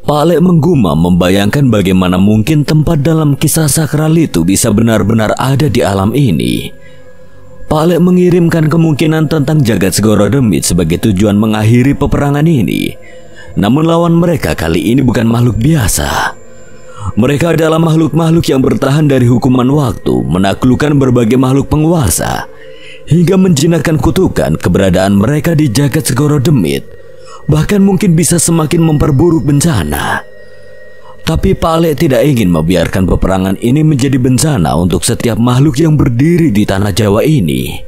Palek menggumam membayangkan bagaimana mungkin tempat dalam kisah sakral itu bisa benar-benar ada di alam ini. Palek mengirimkan kemungkinan tentang Jagat Segoro Demit sebagai tujuan mengakhiri peperangan ini. Namun lawan mereka kali ini bukan makhluk biasa. Mereka adalah makhluk-makhluk yang bertahan dari hukuman waktu, menaklukkan berbagai makhluk penguasa, hingga menjinakkan kutukan. Keberadaan mereka di Jagat Segoro Demit bahkan mungkin bisa semakin memperburuk bencana. Tapi Palek tidak ingin membiarkan peperangan ini menjadi bencana untuk setiap makhluk yang berdiri di tanah Jawa ini.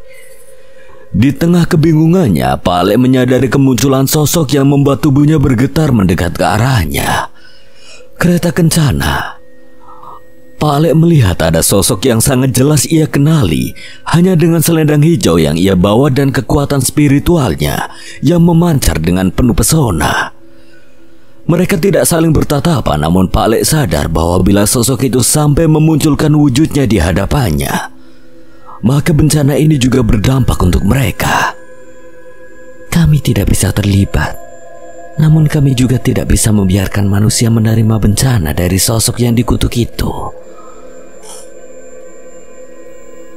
Di tengah kebingungannya, Palek menyadari kemunculan sosok yang membuat tubuhnya bergetar mendekat ke arahnya. Kereta kencana. Palek melihat ada sosok yang sangat jelas ia kenali, hanya dengan selendang hijau yang ia bawa dan kekuatan spiritualnya yang memancar dengan penuh pesona. Mereka tidak saling bertatapan, namun Palek sadar bahwa bila sosok itu sampai memunculkan wujudnya di hadapannya, maka bencana ini juga berdampak untuk mereka.
Kami tidak bisa terlibat, namun kami juga tidak bisa membiarkan manusia menerima bencana dari sosok yang dikutuk itu.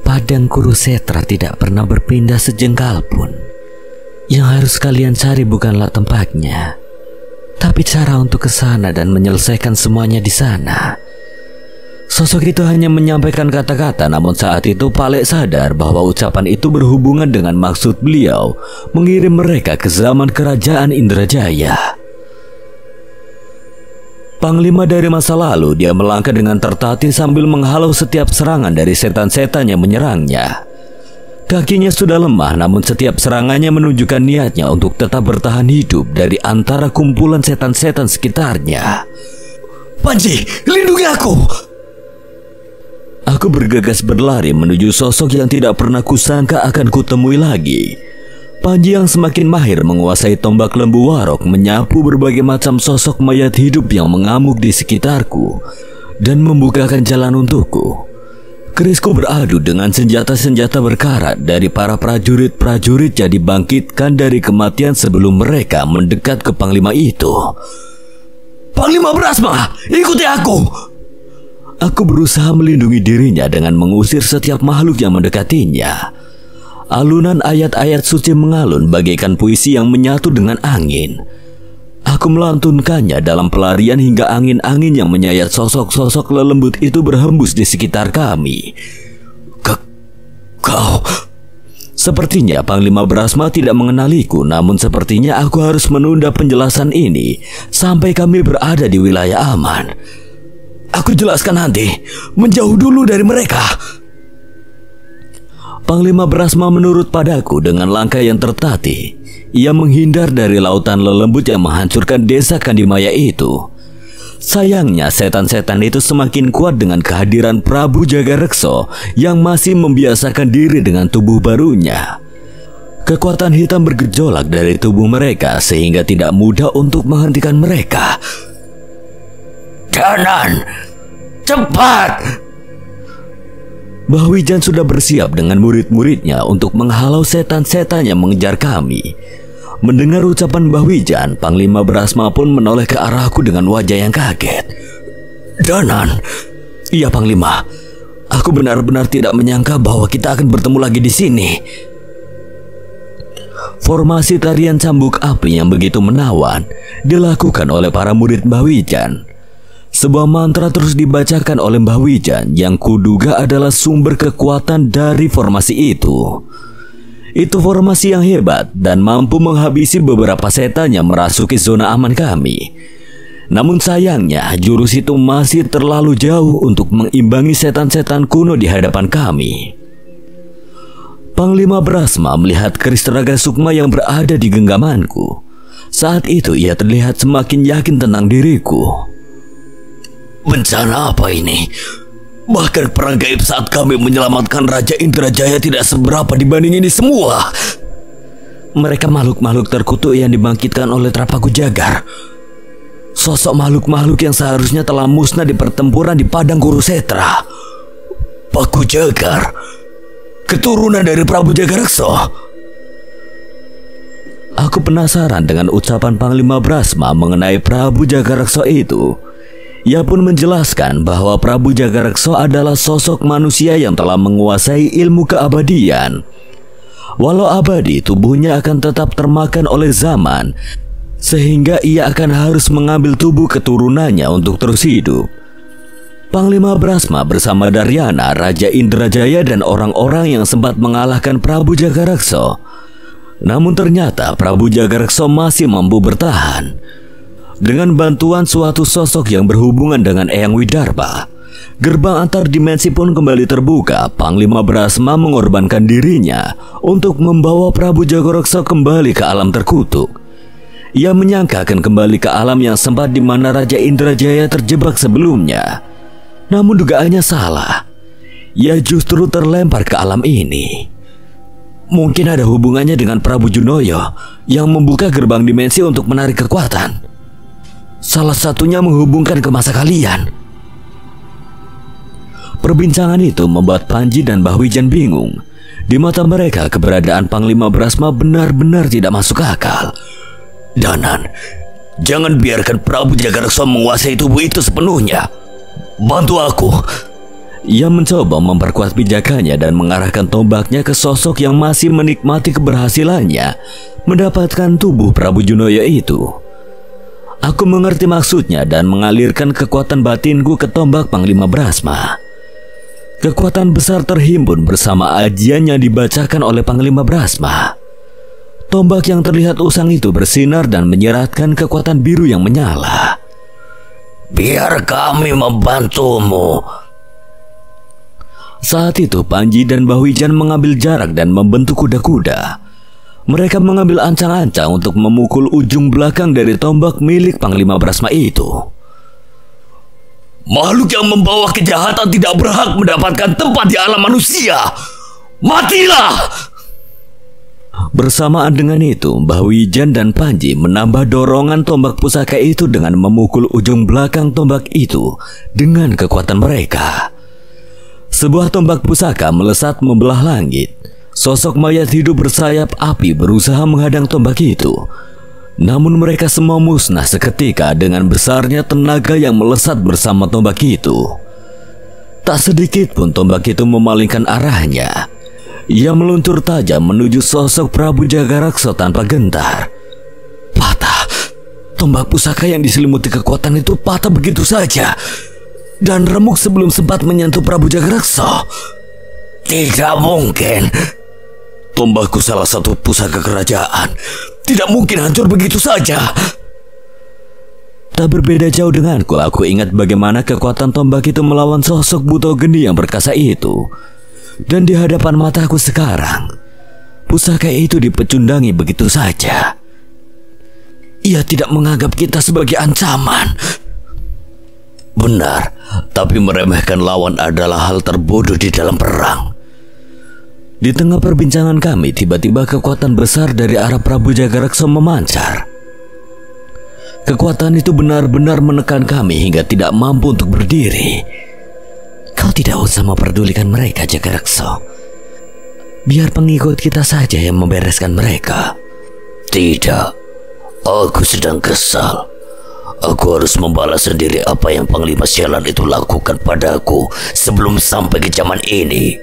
Padang Kurusetra tidak pernah berpindah sejengkal pun. Yang harus kalian cari bukanlah tempatnya, tapi cara untuk ke sana dan menyelesaikan semuanya di sana. Sosok itu hanya menyampaikan kata-kata, namun saat itu Pak Lek sadar bahwa ucapan itu berhubungan dengan maksud beliau mengirim mereka ke zaman kerajaan Indrajaya. Panglima dari masa lalu, dia melangkah dengan tertatih sambil menghalau setiap serangan dari setan-setan yang menyerangnya. Kakinya sudah lemah, namun setiap serangannya menunjukkan niatnya untuk tetap bertahan hidup dari antara kumpulan setan-setan sekitarnya.
Panji, lindungi aku!
Aku bergegas berlari menuju sosok yang tidak pernah kusangka akan kutemui lagi. Panji yang semakin mahir menguasai tombak lembu warok menyapu berbagai macam sosok mayat hidup yang mengamuk di sekitarku dan membukakan jalan untukku. Kerisku beradu dengan senjata-senjata berkarat dari para prajurit-prajurit yang dibangkitkan dari kematian sebelum mereka mendekat ke Panglima itu.
Panglima Brahma, ikuti aku!
Aku berusaha melindungi dirinya dengan mengusir setiap makhluk yang mendekatinya. Alunan ayat-ayat suci mengalun bagaikan puisi yang menyatu dengan angin. Aku melantunkannya dalam pelarian hingga angin-angin yang menyayat sosok-sosok lelembut itu berhembus di sekitar kami.
Kau...
Sepertinya Panglima Brahma tidak mengenaliku, namun sepertinya aku harus menunda penjelasan ini sampai kami berada di wilayah aman.
Aku jelaskan nanti, menjauh dulu dari mereka.
Panglima Brahma menurut padaku dengan langkah yang tertatih. Ia menghindar dari lautan lelembut yang menghancurkan desa Kandimaya itu. Sayangnya setan-setan itu semakin kuat dengan kehadiran Prabu Jagareksa yang masih membiasakan diri dengan tubuh barunya. Kekuatan hitam bergejolak dari tubuh mereka sehingga tidak mudah untuk menghentikan mereka.
Danan, cepat!
Mbah Wijan sudah bersiap dengan murid-muridnya untuk menghalau setan-setan yang mengejar kami. Mendengar ucapan Mbah Wijan, Panglima Brahma pun menoleh ke arahku dengan wajah yang kaget.
Danan.
Iya Panglima, aku benar-benar tidak menyangka bahwa kita akan bertemu lagi di sini. Formasi tarian cambuk api yang begitu menawan dilakukan oleh para murid Mbah Wijan. Sebuah mantra terus dibacakan oleh Mbah Wijan yang kuduga adalah sumber kekuatan dari formasi itu. Itu formasi yang hebat dan mampu menghabisi beberapa setan yang merasuki zona aman kami. Namun sayangnya jurus itu masih terlalu jauh untuk mengimbangi setan-setan kuno di hadapan kami. Panglima Brahma melihat keris tenaga sukma yang berada di genggamanku. Saat itu ia terlihat semakin yakin tentang diriku.
Bencana apa ini? Bahkan perang gaib saat kami menyelamatkan Raja Indrajaya tidak seberapa dibanding ini semua.
Mereka makhluk-makhluk terkutuk yang dibangkitkan oleh Trapaku Jagar. Sosok makhluk-makhluk yang seharusnya telah musnah di pertempuran di Padang Kurusetra.
Paku Jagar, keturunan dari Prabu Jagareksa.
Aku penasaran dengan ucapan Panglima Brahma mengenai Prabu Jagareksa itu. Ia pun menjelaskan bahwa Prabu Jagareksa adalah sosok manusia yang telah menguasai ilmu keabadian. Walau abadi, tubuhnya akan tetap termakan oleh zaman, sehingga ia akan harus mengambil tubuh keturunannya untuk terus hidup. Panglima Brahma bersama Daryana, Raja Indrajaya dan orang-orang yang sempat mengalahkan Prabu Jagareksa. Namun ternyata Prabu Jagareksa masih mampu bertahan. Dengan bantuan suatu sosok yang berhubungan dengan Eyang Widarba, gerbang antar dimensi pun kembali terbuka. Panglima Brahma mengorbankan dirinya untuk membawa Prabu Jagareksa kembali ke alam terkutuk. Ia menyangka akan kembali ke alam yang sempat di mana Raja Indrajaya terjebak sebelumnya. Namun dugaannya salah. Ia justru terlempar ke alam ini. Mungkin ada hubungannya dengan Prabu Junoyo yang membuka gerbang dimensi untuk menarik kekuatan. Salah satunya menghubungkan ke masa kalian. Perbincangan itu membuat Panji dan Mbah Wijan bingung. Di mata mereka keberadaan Panglima Brahma benar-benar tidak masuk akal.
Danan, jangan biarkan Prabu Jagareksa menguasai tubuh itu sepenuhnya. Bantu aku.
Ia mencoba memperkuat pijakannya dan mengarahkan tombaknya ke sosok yang masih menikmati keberhasilannya mendapatkan tubuh Prabu Junoyo itu.
Aku mengerti maksudnya dan mengalirkan kekuatan batinku ke tombak Panglima Brasma. Kekuatan besar terhimpun bersama ajian yang dibacakan oleh Panglima Brasma. Tombak yang terlihat usang itu bersinar dan menyeratkan kekuatan biru yang menyala.
Biar kami membantumu.
Saat itu Panji dan Bahuijan mengambil jarak dan membentuk kuda-kuda. Mereka mengambil ancang-ancang untuk memukul ujung belakang dari tombak milik Panglima Brasma itu.
Makhluk yang membawa kejahatan tidak berhak mendapatkan tempat di alam manusia. Matilah!
Bersamaan dengan itu, Bahuijan dan Panji menambah dorongan tombak pusaka itu dengan memukul ujung belakang tombak itu dengan kekuatan mereka. Sebuah tombak pusaka melesat membelah langit. Sosok mayat hidup bersayap api berusaha menghadang tombak itu. Namun mereka semua musnah seketika dengan besarnya tenaga yang melesat bersama tombak itu. Tak sedikit pun tombak itu memalingkan arahnya. Ia meluncur tajam menuju sosok Prabu Jagaraksa tanpa gentar. Patah. Tombak pusaka yang diselimuti kekuatan itu patah begitu saja dan remuk sebelum sempat menyentuh Prabu Jagaraksa.
Tidak mungkin.
Tombakku salah satu pusaka kerajaan. Tidak mungkin hancur begitu saja. Tak berbeda jauh denganku, aku ingat bagaimana kekuatan tombak itu melawan sosok Buto Geni yang perkasa itu. Dan di hadapan mataku sekarang, pusaka itu dipecundangi begitu saja. Ia tidak menganggap kita sebagai ancaman.
Benar, tapi meremehkan lawan adalah hal terbodoh di dalam perang.
Di tengah perbincangan kami, tiba-tiba kekuatan besar dari arah Prabu Jagaraksa memancar. Kekuatan itu benar-benar menekan kami hingga tidak mampu untuk berdiri. Kau tidak usah memperdulikan mereka, Jagaraksa. Biar pengikut kita saja yang membereskan mereka.
Tidak, aku sedang kesal. Aku harus membalas sendiri apa yang Panglima Sialan itu lakukan padaku sebelum sampai ke zaman ini.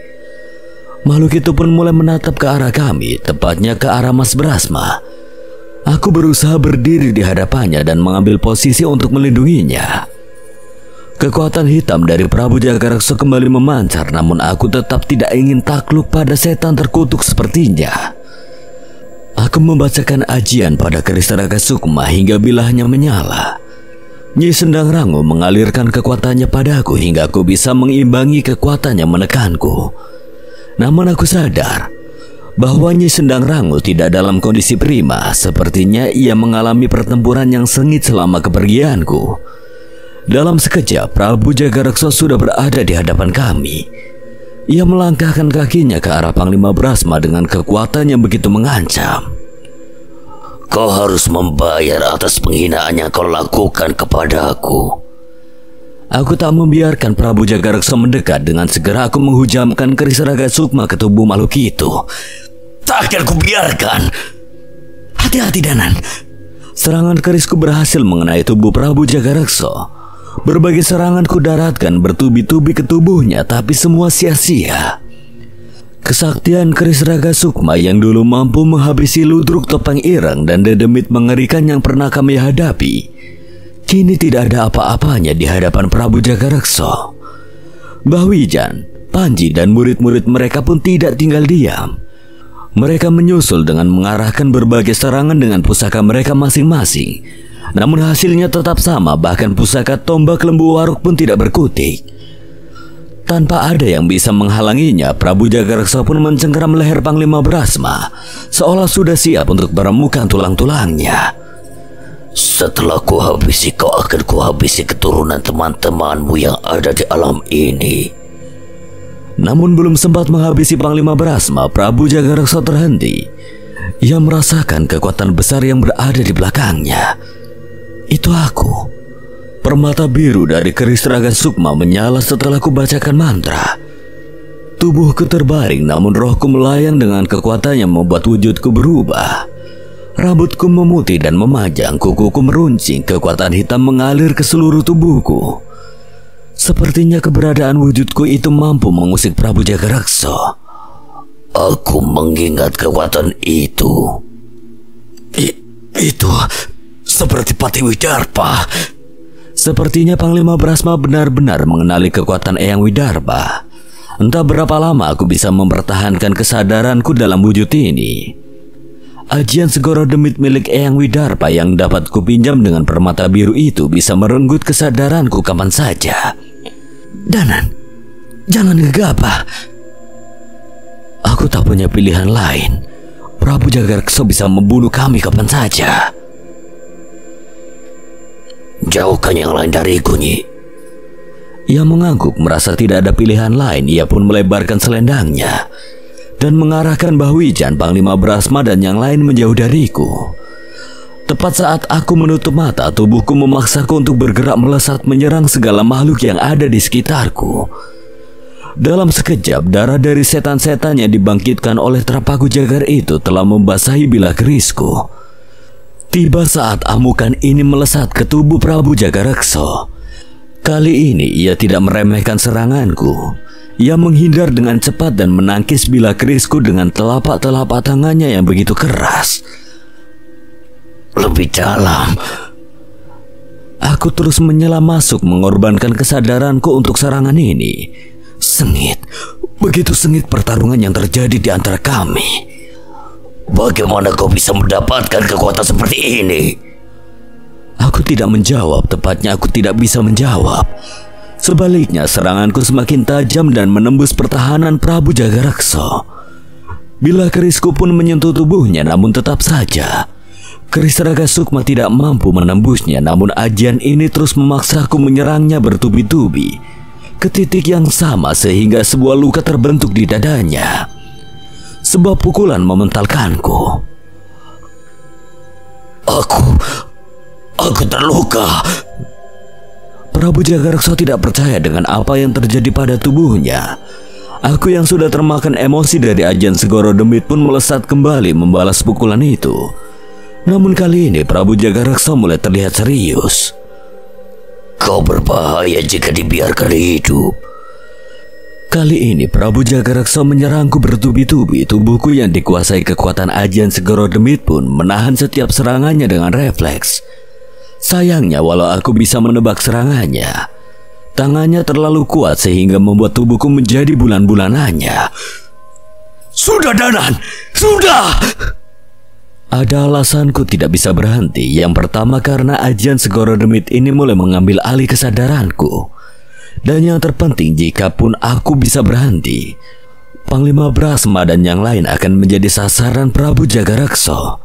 Makhluk itu pun mulai menatap ke arah kami, tepatnya ke arah Mas Brasma. Aku berusaha berdiri di hadapannya dan mengambil posisi untuk melindunginya. Kekuatan hitam dari Prabu Jagaraksa kembali memancar, namun aku tetap tidak ingin takluk pada setan terkutuk sepertinya. Aku membacakan ajian pada keris Raga Sukma hingga bilahnya menyala. Nyi Sendang Rango mengalirkan kekuatannya padaku hingga aku bisa mengimbangi kekuatannya menekanku. Namun aku sadar bahwa Nyi Sendang Rango tidak dalam kondisi prima. Sepertinya ia mengalami pertempuran yang sengit selama kepergianku. Dalam sekejap Prabu Jagaraksa sudah berada di hadapan kami. Ia melangkahkan kakinya ke arah Panglima Brasma dengan kekuatan yang begitu mengancam.
Kau harus membayar atas penghinaan yang kau lakukan kepadaku.
Aku tak membiarkan Prabu Jagaraksa mendekat. Dengan segera aku menghujamkan keris Raga Sukma ke tubuh makhluk itu.
Takkan kubiarkan.
Hati-hati, Danan. Serangan kerisku berhasil mengenai tubuh Prabu Jagaraksa. Berbagai serangan ku daratkan bertubi-tubi ke tubuhnya, tapi semua sia-sia. Kesaktian keris Raga Sukma yang dulu mampu menghabisi ludruk topeng ireng dan dedemit mengerikan yang pernah kami hadapi, kini tidak ada apa-apanya di hadapan Prabu Jagaraksa. Bahuijan, Panji dan murid-murid mereka pun tidak tinggal diam. Mereka menyusul dengan mengarahkan berbagai serangan dengan pusaka mereka masing-masing. Namun hasilnya tetap sama, bahkan pusaka tombak lembu waruk pun tidak berkutik. Tanpa ada yang bisa menghalanginya, Prabu Jagaraksa pun mencengkeram leher Panglima Brasma, seolah sudah siap untuk meremukan tulang-tulangnya.
Setelah kuhabisi kau akan kuhabisi keturunan teman-temanmu yang ada di alam ini.
Namun belum sempat menghabisi Panglima Brasma, Prabu Jagaraksa terhenti. Ia merasakan kekuatan besar yang berada di belakangnya. Itu aku. Permata biru dari keris Raga Sukma menyala setelah kubacakan mantra. Tubuhku terbaring, namun rohku melayang dengan kekuatan yang membuat wujudku berubah. Rambutku memutih dan memanjang, kukuku meruncing, kekuatan hitam mengalir ke seluruh tubuhku. Sepertinya keberadaan wujudku itu mampu mengusik Prabu Jagaraksa.
Aku mengingat kekuatan itu.
Itu
seperti Patih Widarpa.
Sepertinya Panglima Brasma benar-benar mengenali kekuatan Eyang Widarpa. Entah berapa lama aku bisa mempertahankan kesadaranku dalam wujud ini. Ajian Segoro Demit milik Eyang Widarpa yang dapat kupinjam dengan permata biru itu bisa merenggut kesadaranku kapan saja. Danan, jangan gegabah. Aku tak punya pilihan lain. Prabu Jagareksa bisa membunuh kami kapan saja.
Jauhkan yang lain dariku, Nyi.
Ia mengangguk merasa tidak ada pilihan lain. Ia pun melebarkan selendangnya dan mengarahkan Bahwijan, Panglima Brasma dan yang lain menjauh dariku. Tepat saat aku menutup mata, tubuhku memaksaku untuk bergerak melesat menyerang segala makhluk yang ada di sekitarku. Dalam sekejap, darah dari setan-setan yang dibangkitkan oleh Trapaku Jagar itu telah membasahi bilah kerisku. Tiba saat amukan ini melesat ke tubuh Prabu Jagareksa. Kali ini ia tidak meremehkan seranganku. Ia menghindar dengan cepat dan menangkis bilah kerisku dengan telapak-telapak tangannya yang begitu keras.
Lebih dalam.
Aku terus menyelam masuk, mengorbankan kesadaranku untuk serangan ini. Sengit, begitu sengit pertarungan yang terjadi di antara kami.
Bagaimana kau bisa mendapatkan kekuatan seperti ini?
Aku tidak menjawab, tepatnya aku tidak bisa menjawab. Sebaliknya, seranganku semakin tajam dan menembus pertahanan Prabu Jagareksa. Bilah kerisku pun menyentuh tubuhnya, namun tetap saja keris Raga Sukma tidak mampu menembusnya. Namun ajian ini terus memaksaku menyerangnya bertubi-tubi ke titik yang sama sehingga sebuah luka terbentuk di dadanya. Sebuah pukulan mementalkanku.
Aku terluka.
Prabu Jagareksa tidak percaya dengan apa yang terjadi pada tubuhnya. Aku yang sudah termakan emosi dari ajian Segoro Demit pun melesat kembali membalas pukulan itu. Namun kali ini Prabu Jagareksa mulai terlihat serius.
Kau berbahaya jika dibiarkan hidup.
Kali ini Prabu Jagareksa menyerangku bertubi-tubi. Tubuhku yang dikuasai kekuatan ajian Segoro Demit pun menahan setiap serangannya dengan refleks. Sayangnya walau aku bisa menebak serangannya, tangannya terlalu kuat sehingga membuat tubuhku menjadi bulan-bulanannya.
Sudah, Danan, sudah!
Ada alasanku tidak bisa berhenti. Yang pertama karena ajian Segoro Demit ini mulai mengambil alih kesadaranku. Dan yang terpenting, jikapun aku bisa berhenti, Panglima Brasma dan yang lain akan menjadi sasaran Prabu Jagareksa.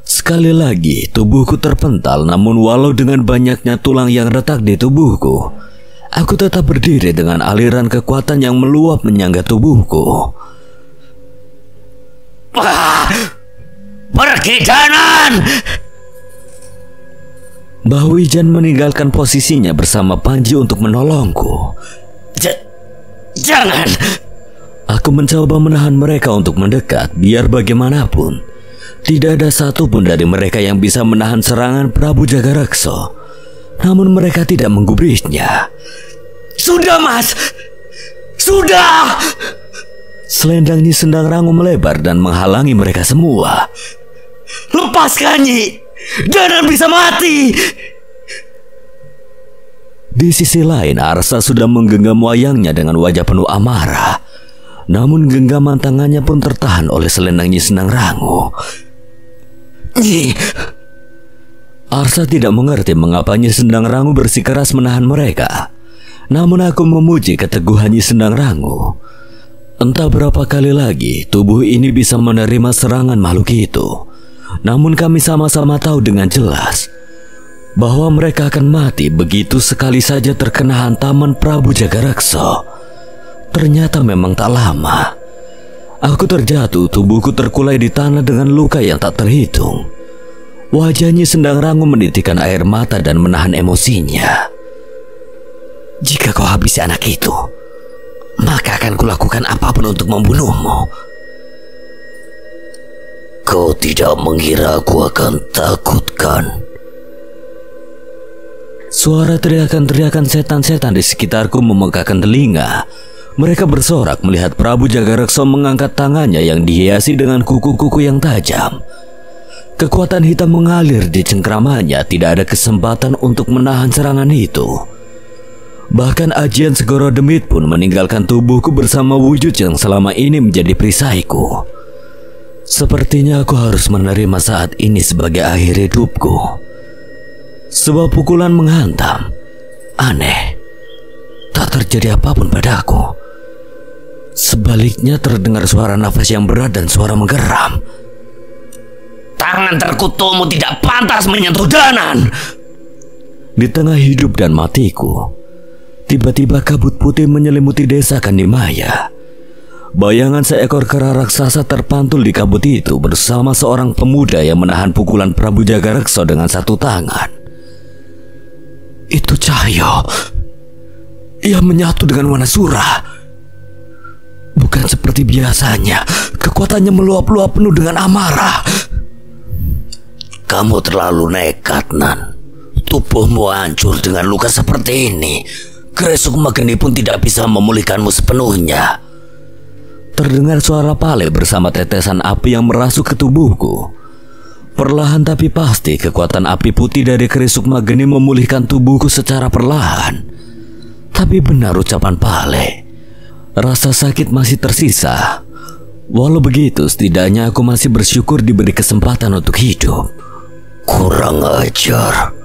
Sekali lagi, tubuhku terpental, namun walau dengan banyaknya tulang yang retak di tubuhku, aku tetap berdiri dengan aliran kekuatan yang meluap menyangga tubuhku.
Pergi, Danan!
Bahwijan meninggalkan posisinya bersama Panji untuk menolongku.
Jangan!
Aku mencoba menahan mereka untuk mendekat, biar bagaimanapun tidak ada satupun dari mereka yang bisa menahan serangan Prabu Jagareksa. Namun mereka tidak menggubrisnya.
Sudah, Mas! Sudah!
Selendang Nyi Sendang Rangu melebar dan menghalangi mereka semua.
Lepaskan, Nyi! Danan bisa mati!
Di sisi lain, Arsa sudah menggenggam wayangnya dengan wajah penuh amarah. Namun genggaman tangannya pun tertahan oleh selendang Nyi Sendang Rangu. Arsa tidak mengerti mengapa Nyi Sendang Rangu bersikeras menahan mereka. Namun aku memuji keteguhan Nyi Sendang Rangu. Entah berapa kali lagi tubuh ini bisa menerima serangan makhluk itu. Namun kami sama-sama tahu dengan jelas bahwa mereka akan mati begitu sekali saja terkena hantaman Prabu Jagareksa. Ternyata memang tak lama. Aku terjatuh, tubuhku terkulai di tanah dengan luka yang tak terhitung. Wajahnya Sendang Rangu menitikkan air mata dan menahan emosinya.
Jika kau habisi anak itu, maka akan kulakukan apapun untuk membunuhmu. Kau tidak mengira aku akan takut, kan?
Suara teriakan-teriakan setan-setan di sekitarku memegahkan telinga. Mereka bersorak melihat Prabu Jagareksa mengangkat tangannya yang dihiasi dengan kuku-kuku yang tajam. Kekuatan hitam mengalir di cengkramannya, tidak ada kesempatan untuk menahan serangan itu. Bahkan ajian Segoro Demit pun meninggalkan tubuhku bersama wujud yang selama ini menjadi perisaiku. Sepertinya aku harus menerima saat ini sebagai akhir hidupku. Sebuah pukulan menghantam. Aneh, tak terjadi apapun padaku. Sebaliknya terdengar suara nafas yang berat dan suara menggeram.
Tangan terkutukmu tidak pantas menyentuh Danan.
Di tengah hidup dan matiku, tiba-tiba kabut putih menyelimuti desa Kandimaya. Bayangan seekor kera raksasa terpantul di kabut itu bersama seorang pemuda yang menahan pukulan Prabu Jagareksa dengan satu tangan. Itu Cahyo. Ia menyatu dengan Wanasura. Bukan seperti biasanya, kekuatannya meluap-luap penuh dengan amarah.
Kamu terlalu nekat, Nan. Tubuhmu hancur dengan luka seperti ini. Kresuk Mageni pun tidak bisa memulihkanmu sepenuhnya.
Terdengar suara Pale bersama tetesan api yang merasuk ke tubuhku. Perlahan tapi pasti kekuatan api putih dari Kresuk Mageni memulihkan tubuhku secara perlahan. Tapi benar ucapan Pale, rasa sakit masih tersisa. Walau begitu, setidaknya aku masih bersyukur diberi kesempatan untuk hidup.
Kurang ajar.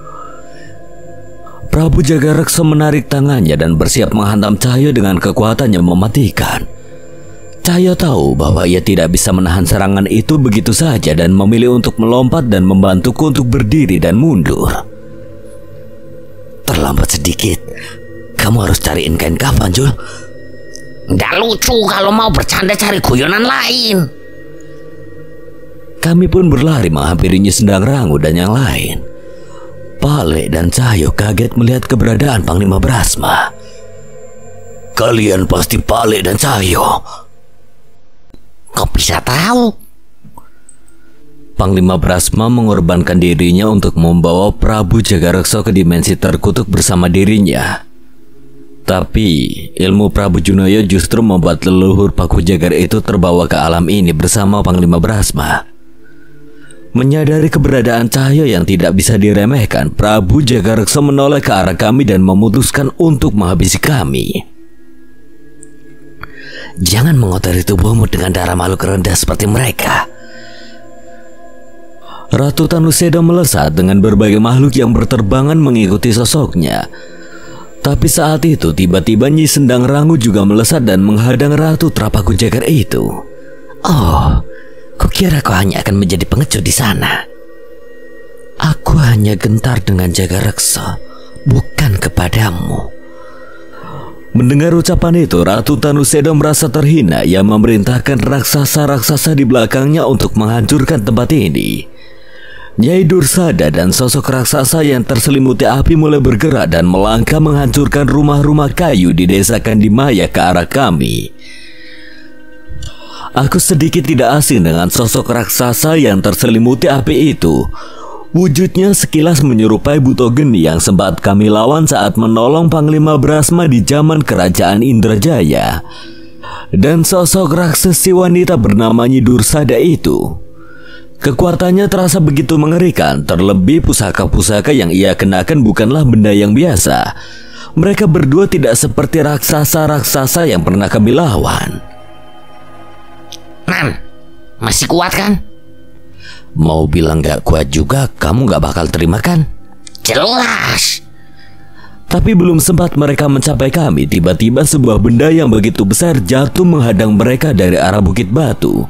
Prabu Jagareksa menarik tangannya dan bersiap menghantam Cahyo dengan kekuatan yang mematikan. Cahyo tahu bahwa ia tidak bisa menahan serangan itu begitu saja dan memilih untuk melompat dan membantuku untuk berdiri dan mundur.
Terlambat sedikit. Kamu harus cariin kain kafan, Jul. Nggak lucu kalau mau bercanda cari guyonan lain.
Kami pun berlari menghampiri Nyi Sendang Rangu dan yang lain. Pale dan Cahyo kaget melihat keberadaan Panglima Brasma.
Kalian pasti Pale dan Cahyo. Kok bisa tahu?
Panglima Brasma mengorbankan dirinya untuk membawa Prabu Jagareksa ke dimensi terkutuk bersama dirinya. Tapi ilmu Prabu Junoyo justru membuat leluhur Paku Jagar itu terbawa ke alam ini bersama Panglima Brasma. Menyadari keberadaan Cahyo yang tidak bisa diremehkan, Prabu Jagareksa menoleh ke arah kami dan memutuskan untuk menghabisi kami.
Jangan mengotori tubuhmu dengan darah makhluk rendah seperti mereka.
Ratu Tanuseda melesat dengan berbagai makhluk yang berterbangan mengikuti sosoknya. Tapi saat itu tiba-tiba Nyi Sendang Rangu juga melesat dan menghadang Ratu Trapaku Jagar itu.
Oh, kukira kau hanya akan menjadi pengecut di sana.
Aku hanya gentar dengan Jagareksa, bukan kepadamu. Mendengar ucapan itu, Ratu Tanuseda merasa terhina. Ia memerintahkan raksasa-raksasa di belakangnya untuk menghancurkan tempat ini. Nyai Dursada dan sosok raksasa yang terselimuti api mulai bergerak dan melangkah menghancurkan rumah-rumah kayu di desa Kandimaya ke arah kami. Aku sedikit tidak asing dengan sosok raksasa yang terselimuti api itu. Wujudnya sekilas menyerupai Butogeni yang sempat kami lawan saat menolong Panglima Brasma di zaman Kerajaan Indrajaya. Dan sosok raksasi wanita bernama Nyi Dursada itu, kekuatannya terasa begitu mengerikan, terlebih pusaka-pusaka yang ia kenakan bukanlah benda yang biasa. Mereka berdua tidak seperti raksasa-raksasa yang pernah kami lawan.
Nan, masih kuat kan?
Mau bilang gak kuat juga, kamu gak bakal terima kan?
Jelas.
Tapi belum sempat mereka mencapai kami, tiba-tiba sebuah benda yang begitu besar jatuh menghadang mereka dari arah Bukit Batu.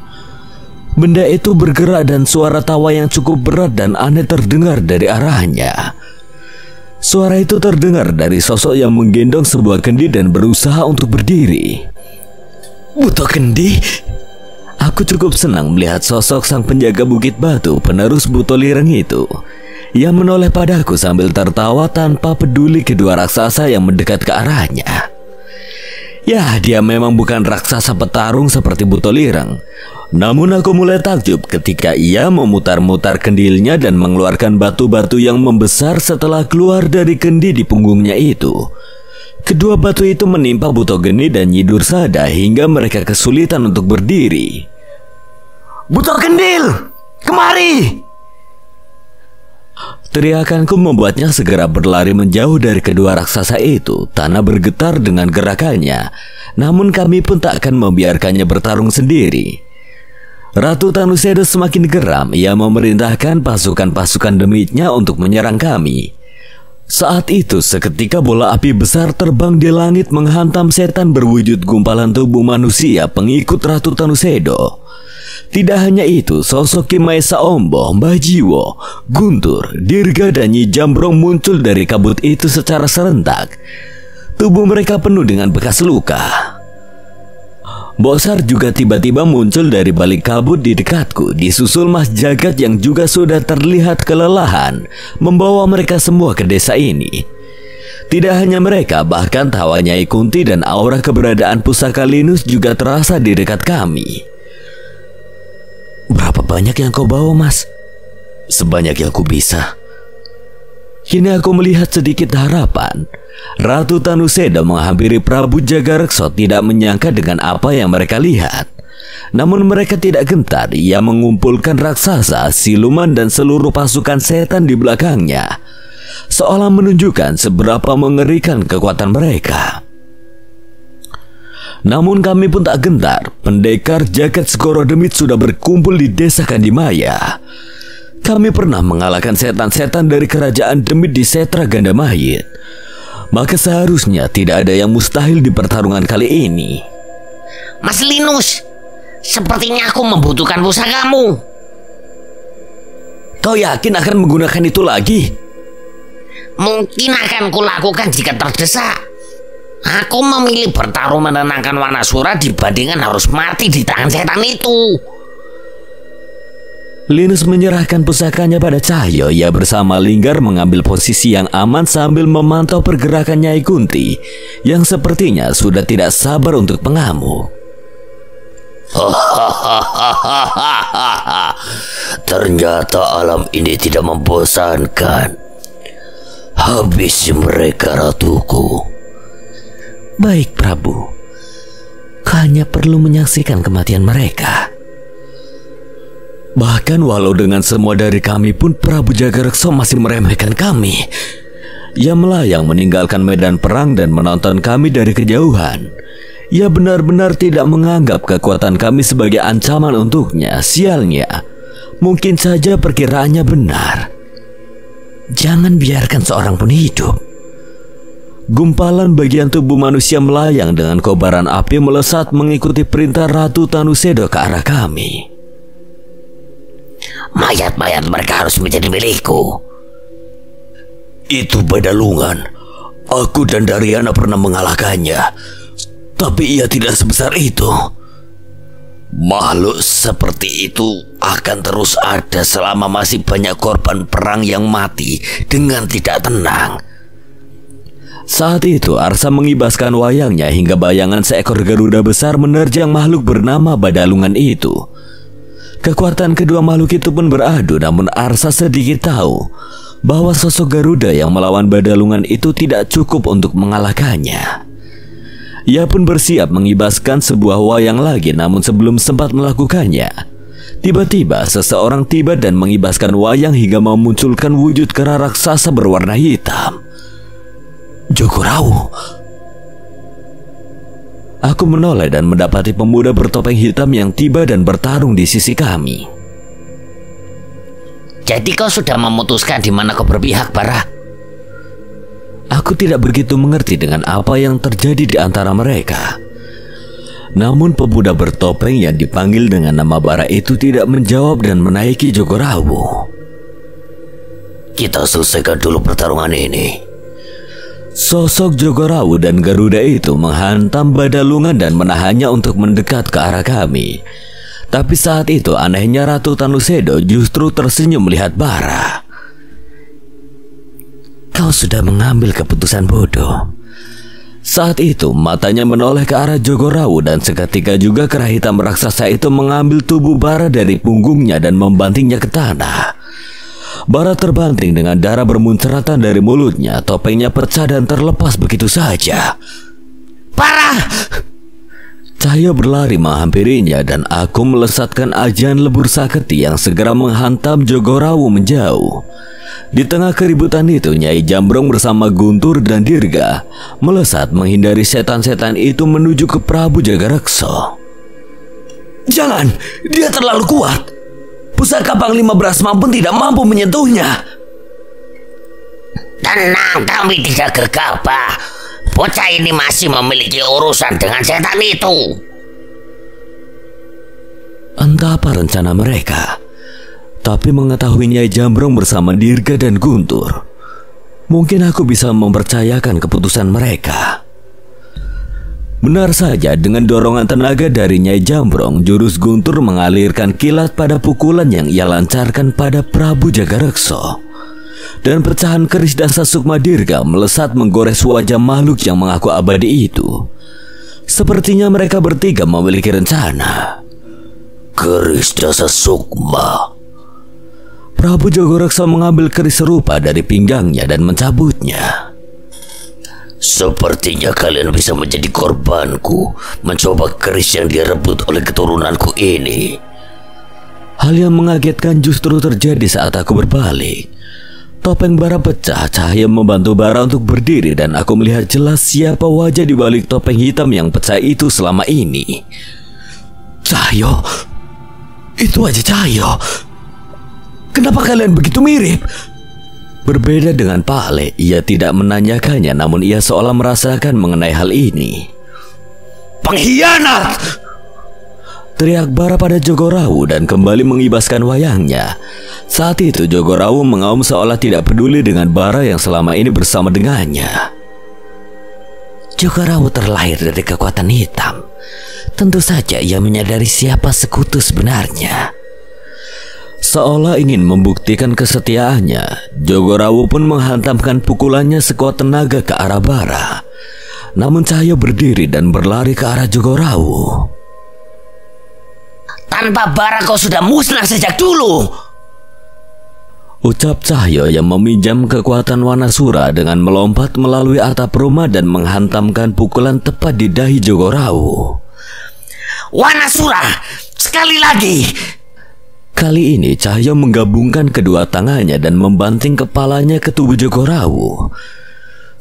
Benda itu bergerak dan suara tawa yang cukup berat dan aneh terdengar dari arahnya. Suara itu terdengar dari sosok yang menggendong sebuah kendi dan berusaha untuk berdiri. Buto Kendi? Aku cukup senang melihat sosok sang penjaga Bukit Batu, penerus Buto Lireng itu. Ia menoleh padaku sambil tertawa tanpa peduli kedua raksasa yang mendekat ke arahnya. Ya, dia memang bukan raksasa petarung seperti Buto Lireng. Namun aku mulai takjub ketika ia memutar-mutar kendilnya dan mengeluarkan batu-batu yang membesar setelah keluar dari kendi di punggungnya itu. Kedua batu itu menimpa Butogeni dan Nyi Dursada hingga mereka kesulitan untuk berdiri.
Buto Kendil, kemari!
Teriakanku membuatnya segera berlari menjauh dari kedua raksasa itu. Tanah bergetar dengan gerakannya. Namun kami pun tak akan membiarkannya bertarung sendiri. Ratu Tanusedo semakin geram. Ia memerintahkan pasukan-pasukan demitnya untuk menyerang kami. Saat itu seketika bola api besar terbang di langit menghantam setan berwujud gumpalan tubuh manusia pengikut Ratu Tanusedo. Tidak hanya itu, sosok Ki Maesa Ombo, Mbah Jiwo, Guntur, Dirga dan Nyi Jambrong muncul dari kabut itu secara serentak. Tubuh mereka penuh dengan bekas luka. Bosar juga tiba-tiba muncul dari balik kabut di dekatku, disusul Mas Jagat yang juga sudah terlihat kelelahan, membawa mereka semua ke desa ini. Tidak hanya mereka, bahkan tawa Nyai Kunti dan aura keberadaan pusaka Linus juga terasa di dekat kami.
Berapa banyak yang kau bawa, Mas?
Sebanyak yang ku bisa. Kini aku melihat sedikit harapan. Ratu Tanusedo menghampiri Prabu Jagareksa tidak menyangka dengan apa yang mereka lihat. Namun mereka tidak gentar. Ia mengumpulkan raksasa, siluman dan seluruh pasukan setan di belakangnya, seolah menunjukkan seberapa mengerikan kekuatan mereka. Namun kami pun tak gentar. Pendekar Jagat Segoro Demit sudah berkumpul di desa Kandimaya. Kami pernah mengalahkan setan-setan dari kerajaan Demit di Setra Gandamahit. Maka seharusnya tidak ada yang mustahil di pertarungan kali ini.
Mas Linus, sepertinya aku membutuhkan pusakamu.
Kau yakin akan menggunakan itu lagi?
Mungkin akan kulakukan jika terdesak. Aku memilih bertarung menenangkan Wanasura dibandingkan harus mati di tangan setan itu.
Linus menyerahkan pusakanya pada Cahyo. Ia bersama Linggar mengambil posisi yang aman sambil memantau pergerakan Nyai Kunti yang sepertinya sudah tidak sabar untuk mengamuk.
Ternyata alam ini tidak membosankan. Habis mereka, ratuku.
Baik, Prabu. Kau hanya perlu menyaksikan kematian mereka.
Bahkan walau dengan semua dari kami pun Prabu Jagareksa masih meremehkan kami. Ia melayang meninggalkan medan perang dan menonton kami dari kejauhan. Ia benar-benar tidak menganggap kekuatan kami sebagai ancaman untuknya. Sialnya, mungkin saja perkiraannya benar.
Jangan biarkan seorang pun hidup.
Gumpalan bagian tubuh manusia melayang dengan kobaran api melesat mengikuti perintah Ratu Tanusedo ke arah kami.
Mayat-mayat mereka harus menjadi milikku.
Itu Badalungan. Aku dan Dariana pernah mengalahkannya. Tapi ia tidak sebesar itu. Makhluk seperti itu akan terus ada selama masih banyak korban perang yang mati dengan tidak tenang. Saat itu Arsa mengibaskan wayangnya hingga bayangan seekor Garuda besar menerjang makhluk bernama Badalungan itu. Kekuatan kedua makhluk itu pun beradu, namun Arsa sedikit tahu bahwa sosok Garuda yang melawan Badalungan itu tidak cukup untuk mengalahkannya. Ia pun bersiap mengibaskan sebuah wayang lagi, namun sebelum sempat melakukannya, tiba-tiba seseorang tiba dan mengibaskan wayang hingga memunculkan wujud kera raksasa berwarna hitam. Jogorawu. Aku menoleh dan mendapati pemuda bertopeng hitam yang tiba dan bertarung di sisi kami.
Jadi kau sudah memutuskan di mana kau berpihak, Bara?
Aku tidak begitu mengerti dengan apa yang terjadi di antara mereka. Namun pemuda bertopeng yang dipanggil dengan nama Bara itu tidak menjawab dan menaiki Jogorawu.
Kita selesaikan dulu pertarungan ini.
Sosok Jogorawu dan Garuda itu menghantam Badalungan dan menahannya untuk mendekat ke arah kami. Tapi saat itu anehnya Ratu Tanusedo justru tersenyum melihat Bara.
Kau sudah mengambil keputusan bodoh.
Saat itu matanya menoleh ke arah Jogorawu dan seketika juga kera hitam raksasa itu mengambil tubuh Bara dari punggungnya dan membantingnya ke tanah. Bara terbanting dengan darah bermunceratan dari mulutnya. Topengnya pecah dan terlepas begitu saja.
Bara!
Cahyo berlari menghampirinya dan aku melesatkan ajian lebur saketi yang segera menghantam Jogorawu menjauh. Di tengah keributan itu, Nyai Jambrong bersama Guntur dan Dirga melesat menghindari setan-setan itu menuju ke Prabu Jagareksa.
Jangan, dia terlalu kuat. Pusaka Panglima Brasma pun tidak mampu menyentuhnya. Tenang, kami tidak gegabah. Bocah ini masih memiliki urusan dengan setan itu.
Entah apa rencana mereka, tapi mengetahui Nyai Jambrong bersama Dirga dan Guntur, mungkin aku bisa mempercayakan keputusan mereka. Benar saja, dengan dorongan tenaga dari Nyai Jambrong, jurus Guntur mengalirkan kilat pada pukulan yang ia lancarkan pada Prabu Jagareksa. Dan pecahan keris dasa sukma Dirga melesat menggores wajah makhluk yang mengaku abadi itu. Sepertinya mereka bertiga memiliki rencana.
Keris dasa sukma.
Prabu Jagareksa mengambil keris serupa dari pinggangnya dan mencabutnya.
Sepertinya kalian bisa menjadi korbanku mencoba keris yang direbut oleh keturunanku ini.
Hal yang mengagetkan justru terjadi saat aku berbalik. Topeng bara pecah, cahaya membantu bara untuk berdiri, dan aku melihat jelas siapa wajah di balik topeng hitam yang pecah itu selama ini.
Cahyo, itu wajah Cahyo. Kenapa kalian begitu mirip?
Berbeda dengan Pak Le, ia tidak menanyakannya, namun ia seolah merasakan mengenai hal ini.
Pengkhianat!
Teriak bara pada Jogorawu dan kembali mengibaskan wayangnya. Saat itu Jogorawu mengaum seolah tidak peduli dengan bara yang selama ini bersama dengannya.
Jogorawu terlahir dari kekuatan hitam. Tentu saja ia menyadari siapa sekutu sebenarnya.
Seolah ingin membuktikan kesetiaannya, Jogorawu pun menghantamkan pukulannya sekuat tenaga ke arah bara. Namun Cahyo berdiri dan berlari ke arah Jogorawu.
Tanpa bara kau sudah musnah sejak dulu,
ucap Cahyo yang meminjam kekuatan Wanasura dengan melompat melalui atap rumah dan menghantamkan pukulan tepat di dahi Jogorawu.
Wanasura, sekali lagi.
Kali ini Cahyo menggabungkan kedua tangannya dan membanting kepalanya ke tubuh Jogorawu.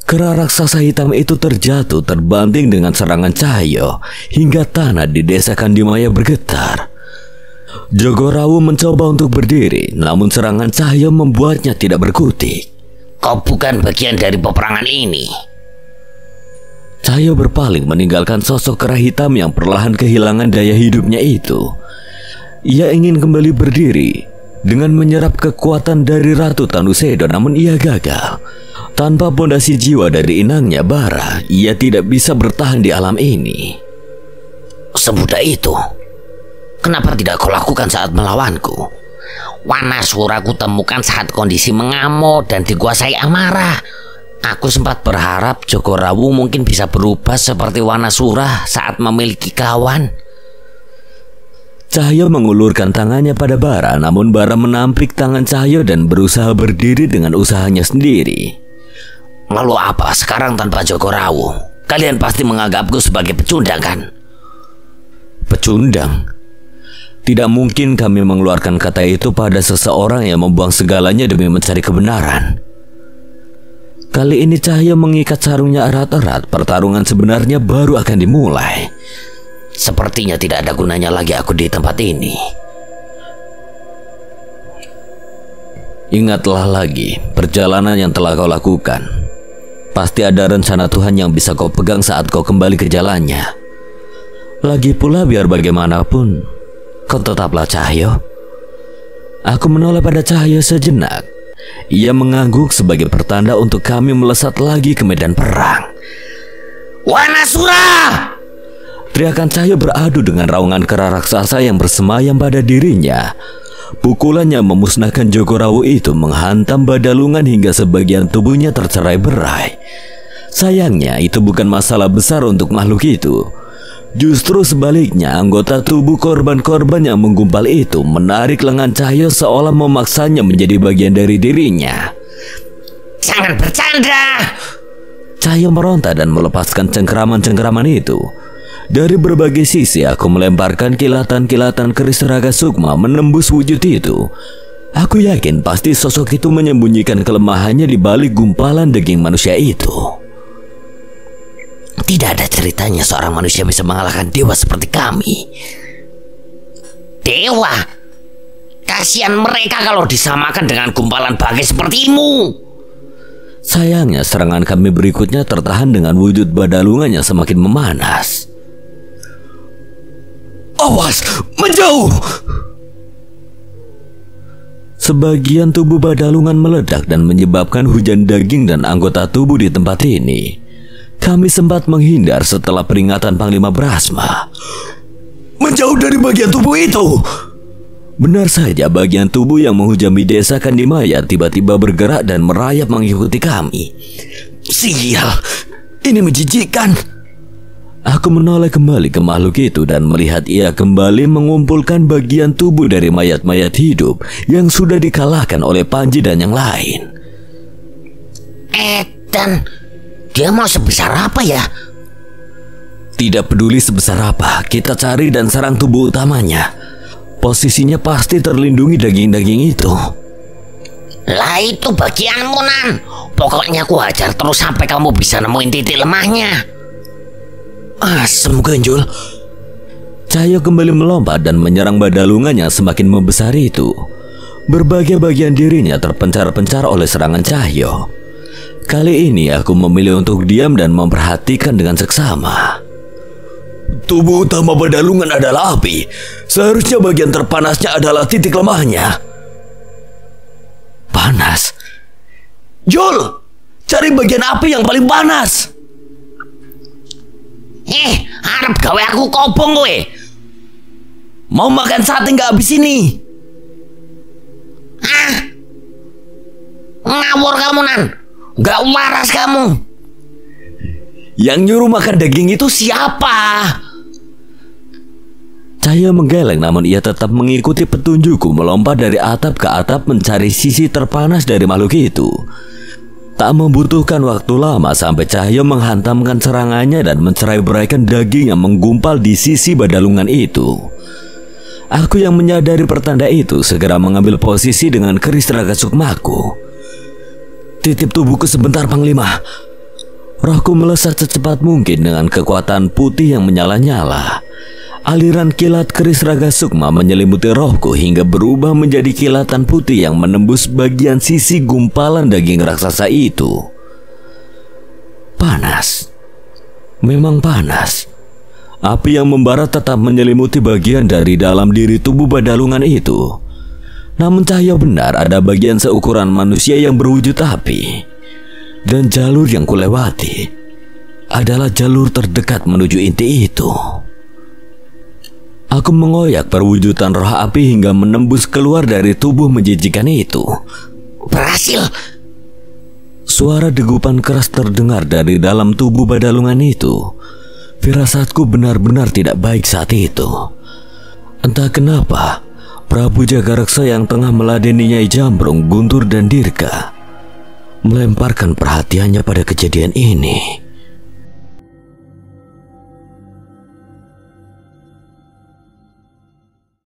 Kera raksasa hitam itu terjatuh terbanting dengan serangan Cahyo hingga tanah di desa Kandimaya bergetar. Jogorawu mencoba untuk berdiri, namun serangan Cahyo membuatnya tidak berkutik.
Kau bukan bagian dari peperangan ini.
Cahyo berpaling meninggalkan sosok kera hitam yang perlahan kehilangan daya hidupnya itu. Ia ingin kembali berdiri dengan menyerap kekuatan dari Ratu Tanusedo, namun ia gagal. Tanpa pondasi jiwa dari inangnya bara, ia tidak bisa bertahan di alam ini.
Semudah itu. Kenapa tidak kau lakukan saat melawanku? Wanasura ku temukan saat kondisi mengamuk dan dikuasai amarah. Aku sempat berharap Jogorawu mungkin bisa berubah seperti Wanasura saat memiliki kawan.
Cahyo mengulurkan tangannya pada bara, namun bara menampik tangan Cahyo dan berusaha berdiri dengan usahanya sendiri.
Lalu apa sekarang tanpa Jogorawu? Kalian pasti menganggapku sebagai pecundang, kan?
Pecundang? Tidak mungkin kami mengeluarkan kata itu pada seseorang yang membuang segalanya demi mencari kebenaran. Kali ini Cahyo mengikat sarungnya erat-erat. Pertarungan sebenarnya baru akan dimulai.
Sepertinya tidak ada gunanya lagi aku di tempat ini.
Ingatlah lagi perjalanan yang telah kau lakukan. Pasti ada rencana Tuhan yang bisa kau pegang saat kau kembali ke jalannya. Lagi pula biar bagaimanapun, kau tetaplah Cahyo. Aku menoleh pada Cahyo sejenak. Ia mengangguk sebagai pertanda untuk kami melesat lagi ke medan perang.
Wanasura!
Teriakan Cahyo beradu dengan raungan kera raksasa yang bersemayam pada dirinya. Pukulannya memusnahkan Jogorawu itu menghantam Badalungan hingga sebagian tubuhnya tercerai-berai. Sayangnya itu bukan masalah besar untuk makhluk itu. Justru sebaliknya, anggota tubuh korban-korban yang menggumpal itu menarik lengan Cahyo seolah memaksanya menjadi bagian dari dirinya.
Jangan bercanda!
Cahyo meronta dan melepaskan cengkeraman-cengkeraman itu. Dari berbagai sisi aku melemparkan kilatan-kilatan keris raga sukma menembus wujud itu. Aku yakin pasti sosok itu menyembunyikan kelemahannya di balik gumpalan daging manusia itu.
Tidak ada ceritanya seorang manusia bisa mengalahkan dewa seperti kami. Dewa? Kasihan mereka kalau disamakan dengan gumpalan bangkai sepertimu.
Sayangnya serangan kami berikutnya tertahan dengan wujud Badalungan yang semakin memanas.
Awas, menjauh!
Sebagian tubuh Badalungan meledak dan menyebabkan hujan daging dan anggota tubuh di tempat ini. Kami sempat menghindar setelah peringatan Panglima Brahma.
Menjauh dari bagian tubuh itu!
Benar saja, bagian tubuh yang menghujami desa Kandimaya tiba-tiba bergerak dan merayap mengikuti kami.
Sial, ini menjijikkan.
Aku menoleh kembali ke makhluk itu dan melihat ia kembali mengumpulkan bagian tubuh dari mayat-mayat hidup yang sudah dikalahkan oleh Panji dan yang lain.
Dan dia mau sebesar apa ya?
Tidak peduli sebesar apa, kita cari dan serang tubuh utamanya. Posisinya pasti terlindungi daging-daging itu.
Lah itu bagianmu, Nan. Pokoknya aku hajar terus sampai kamu bisa nemuin titik lemahnya.
Asem Ganjul. Cahyo kembali melompat dan menyerang Badalungan yang semakin membesar itu. Berbagai bagian dirinya terpencar-pencar oleh serangan Cahyo. Kali ini aku memilih untuk diam dan memperhatikan dengan seksama.
Tubuh utama Badalungan adalah api. Seharusnya bagian terpanasnya adalah titik lemahnya.
Panas?
Jul, cari bagian api yang paling panas. Harap gawe aku kobong kowe. Mau makan sate nggak habis ini? Ngawur kamu, Nan. Nggak waras kamu. Yang nyuruh makan daging itu siapa?
Cahyo menggeleng, namun ia tetap mengikuti petunjukku melompat dari atap ke atap mencari sisi terpanas dari makhluk itu. Tak membutuhkan waktu lama sampai Cahyo menghantamkan serangannya dan mencerai-beraikan daging yang menggumpal di sisi Badalungan itu. Aku yang menyadari pertanda itu segera mengambil posisi dengan keris raga sukmaku. Titip tubuhku sebentar, Panglima. Rohku melesat secepat mungkin dengan kekuatan putih yang menyala-nyala. Aliran kilat keris raga sukma menyelimuti rohku hingga berubah menjadi kilatan putih yang menembus bagian sisi gumpalan daging raksasa itu. Panas. Memang panas. Api yang membara tetap menyelimuti bagian dari dalam diri tubuh Badalungan itu. Namun Cahyo benar ada bagian seukuran manusia yang berwujud api. Dan jalur yang kulewati adalah jalur terdekat menuju inti itu. Aku mengoyak perwujudan roh api hingga menembus keluar dari tubuh menjijikan itu.
Berhasil.
Suara degupan keras terdengar dari dalam tubuh Badalungan itu. Firasatku benar-benar tidak baik saat itu. Entah kenapa, Prabu Jagareksa yang tengah meladeni Nyai Jambrong, Guntur dan Dirga melemparkan perhatiannya pada kejadian ini.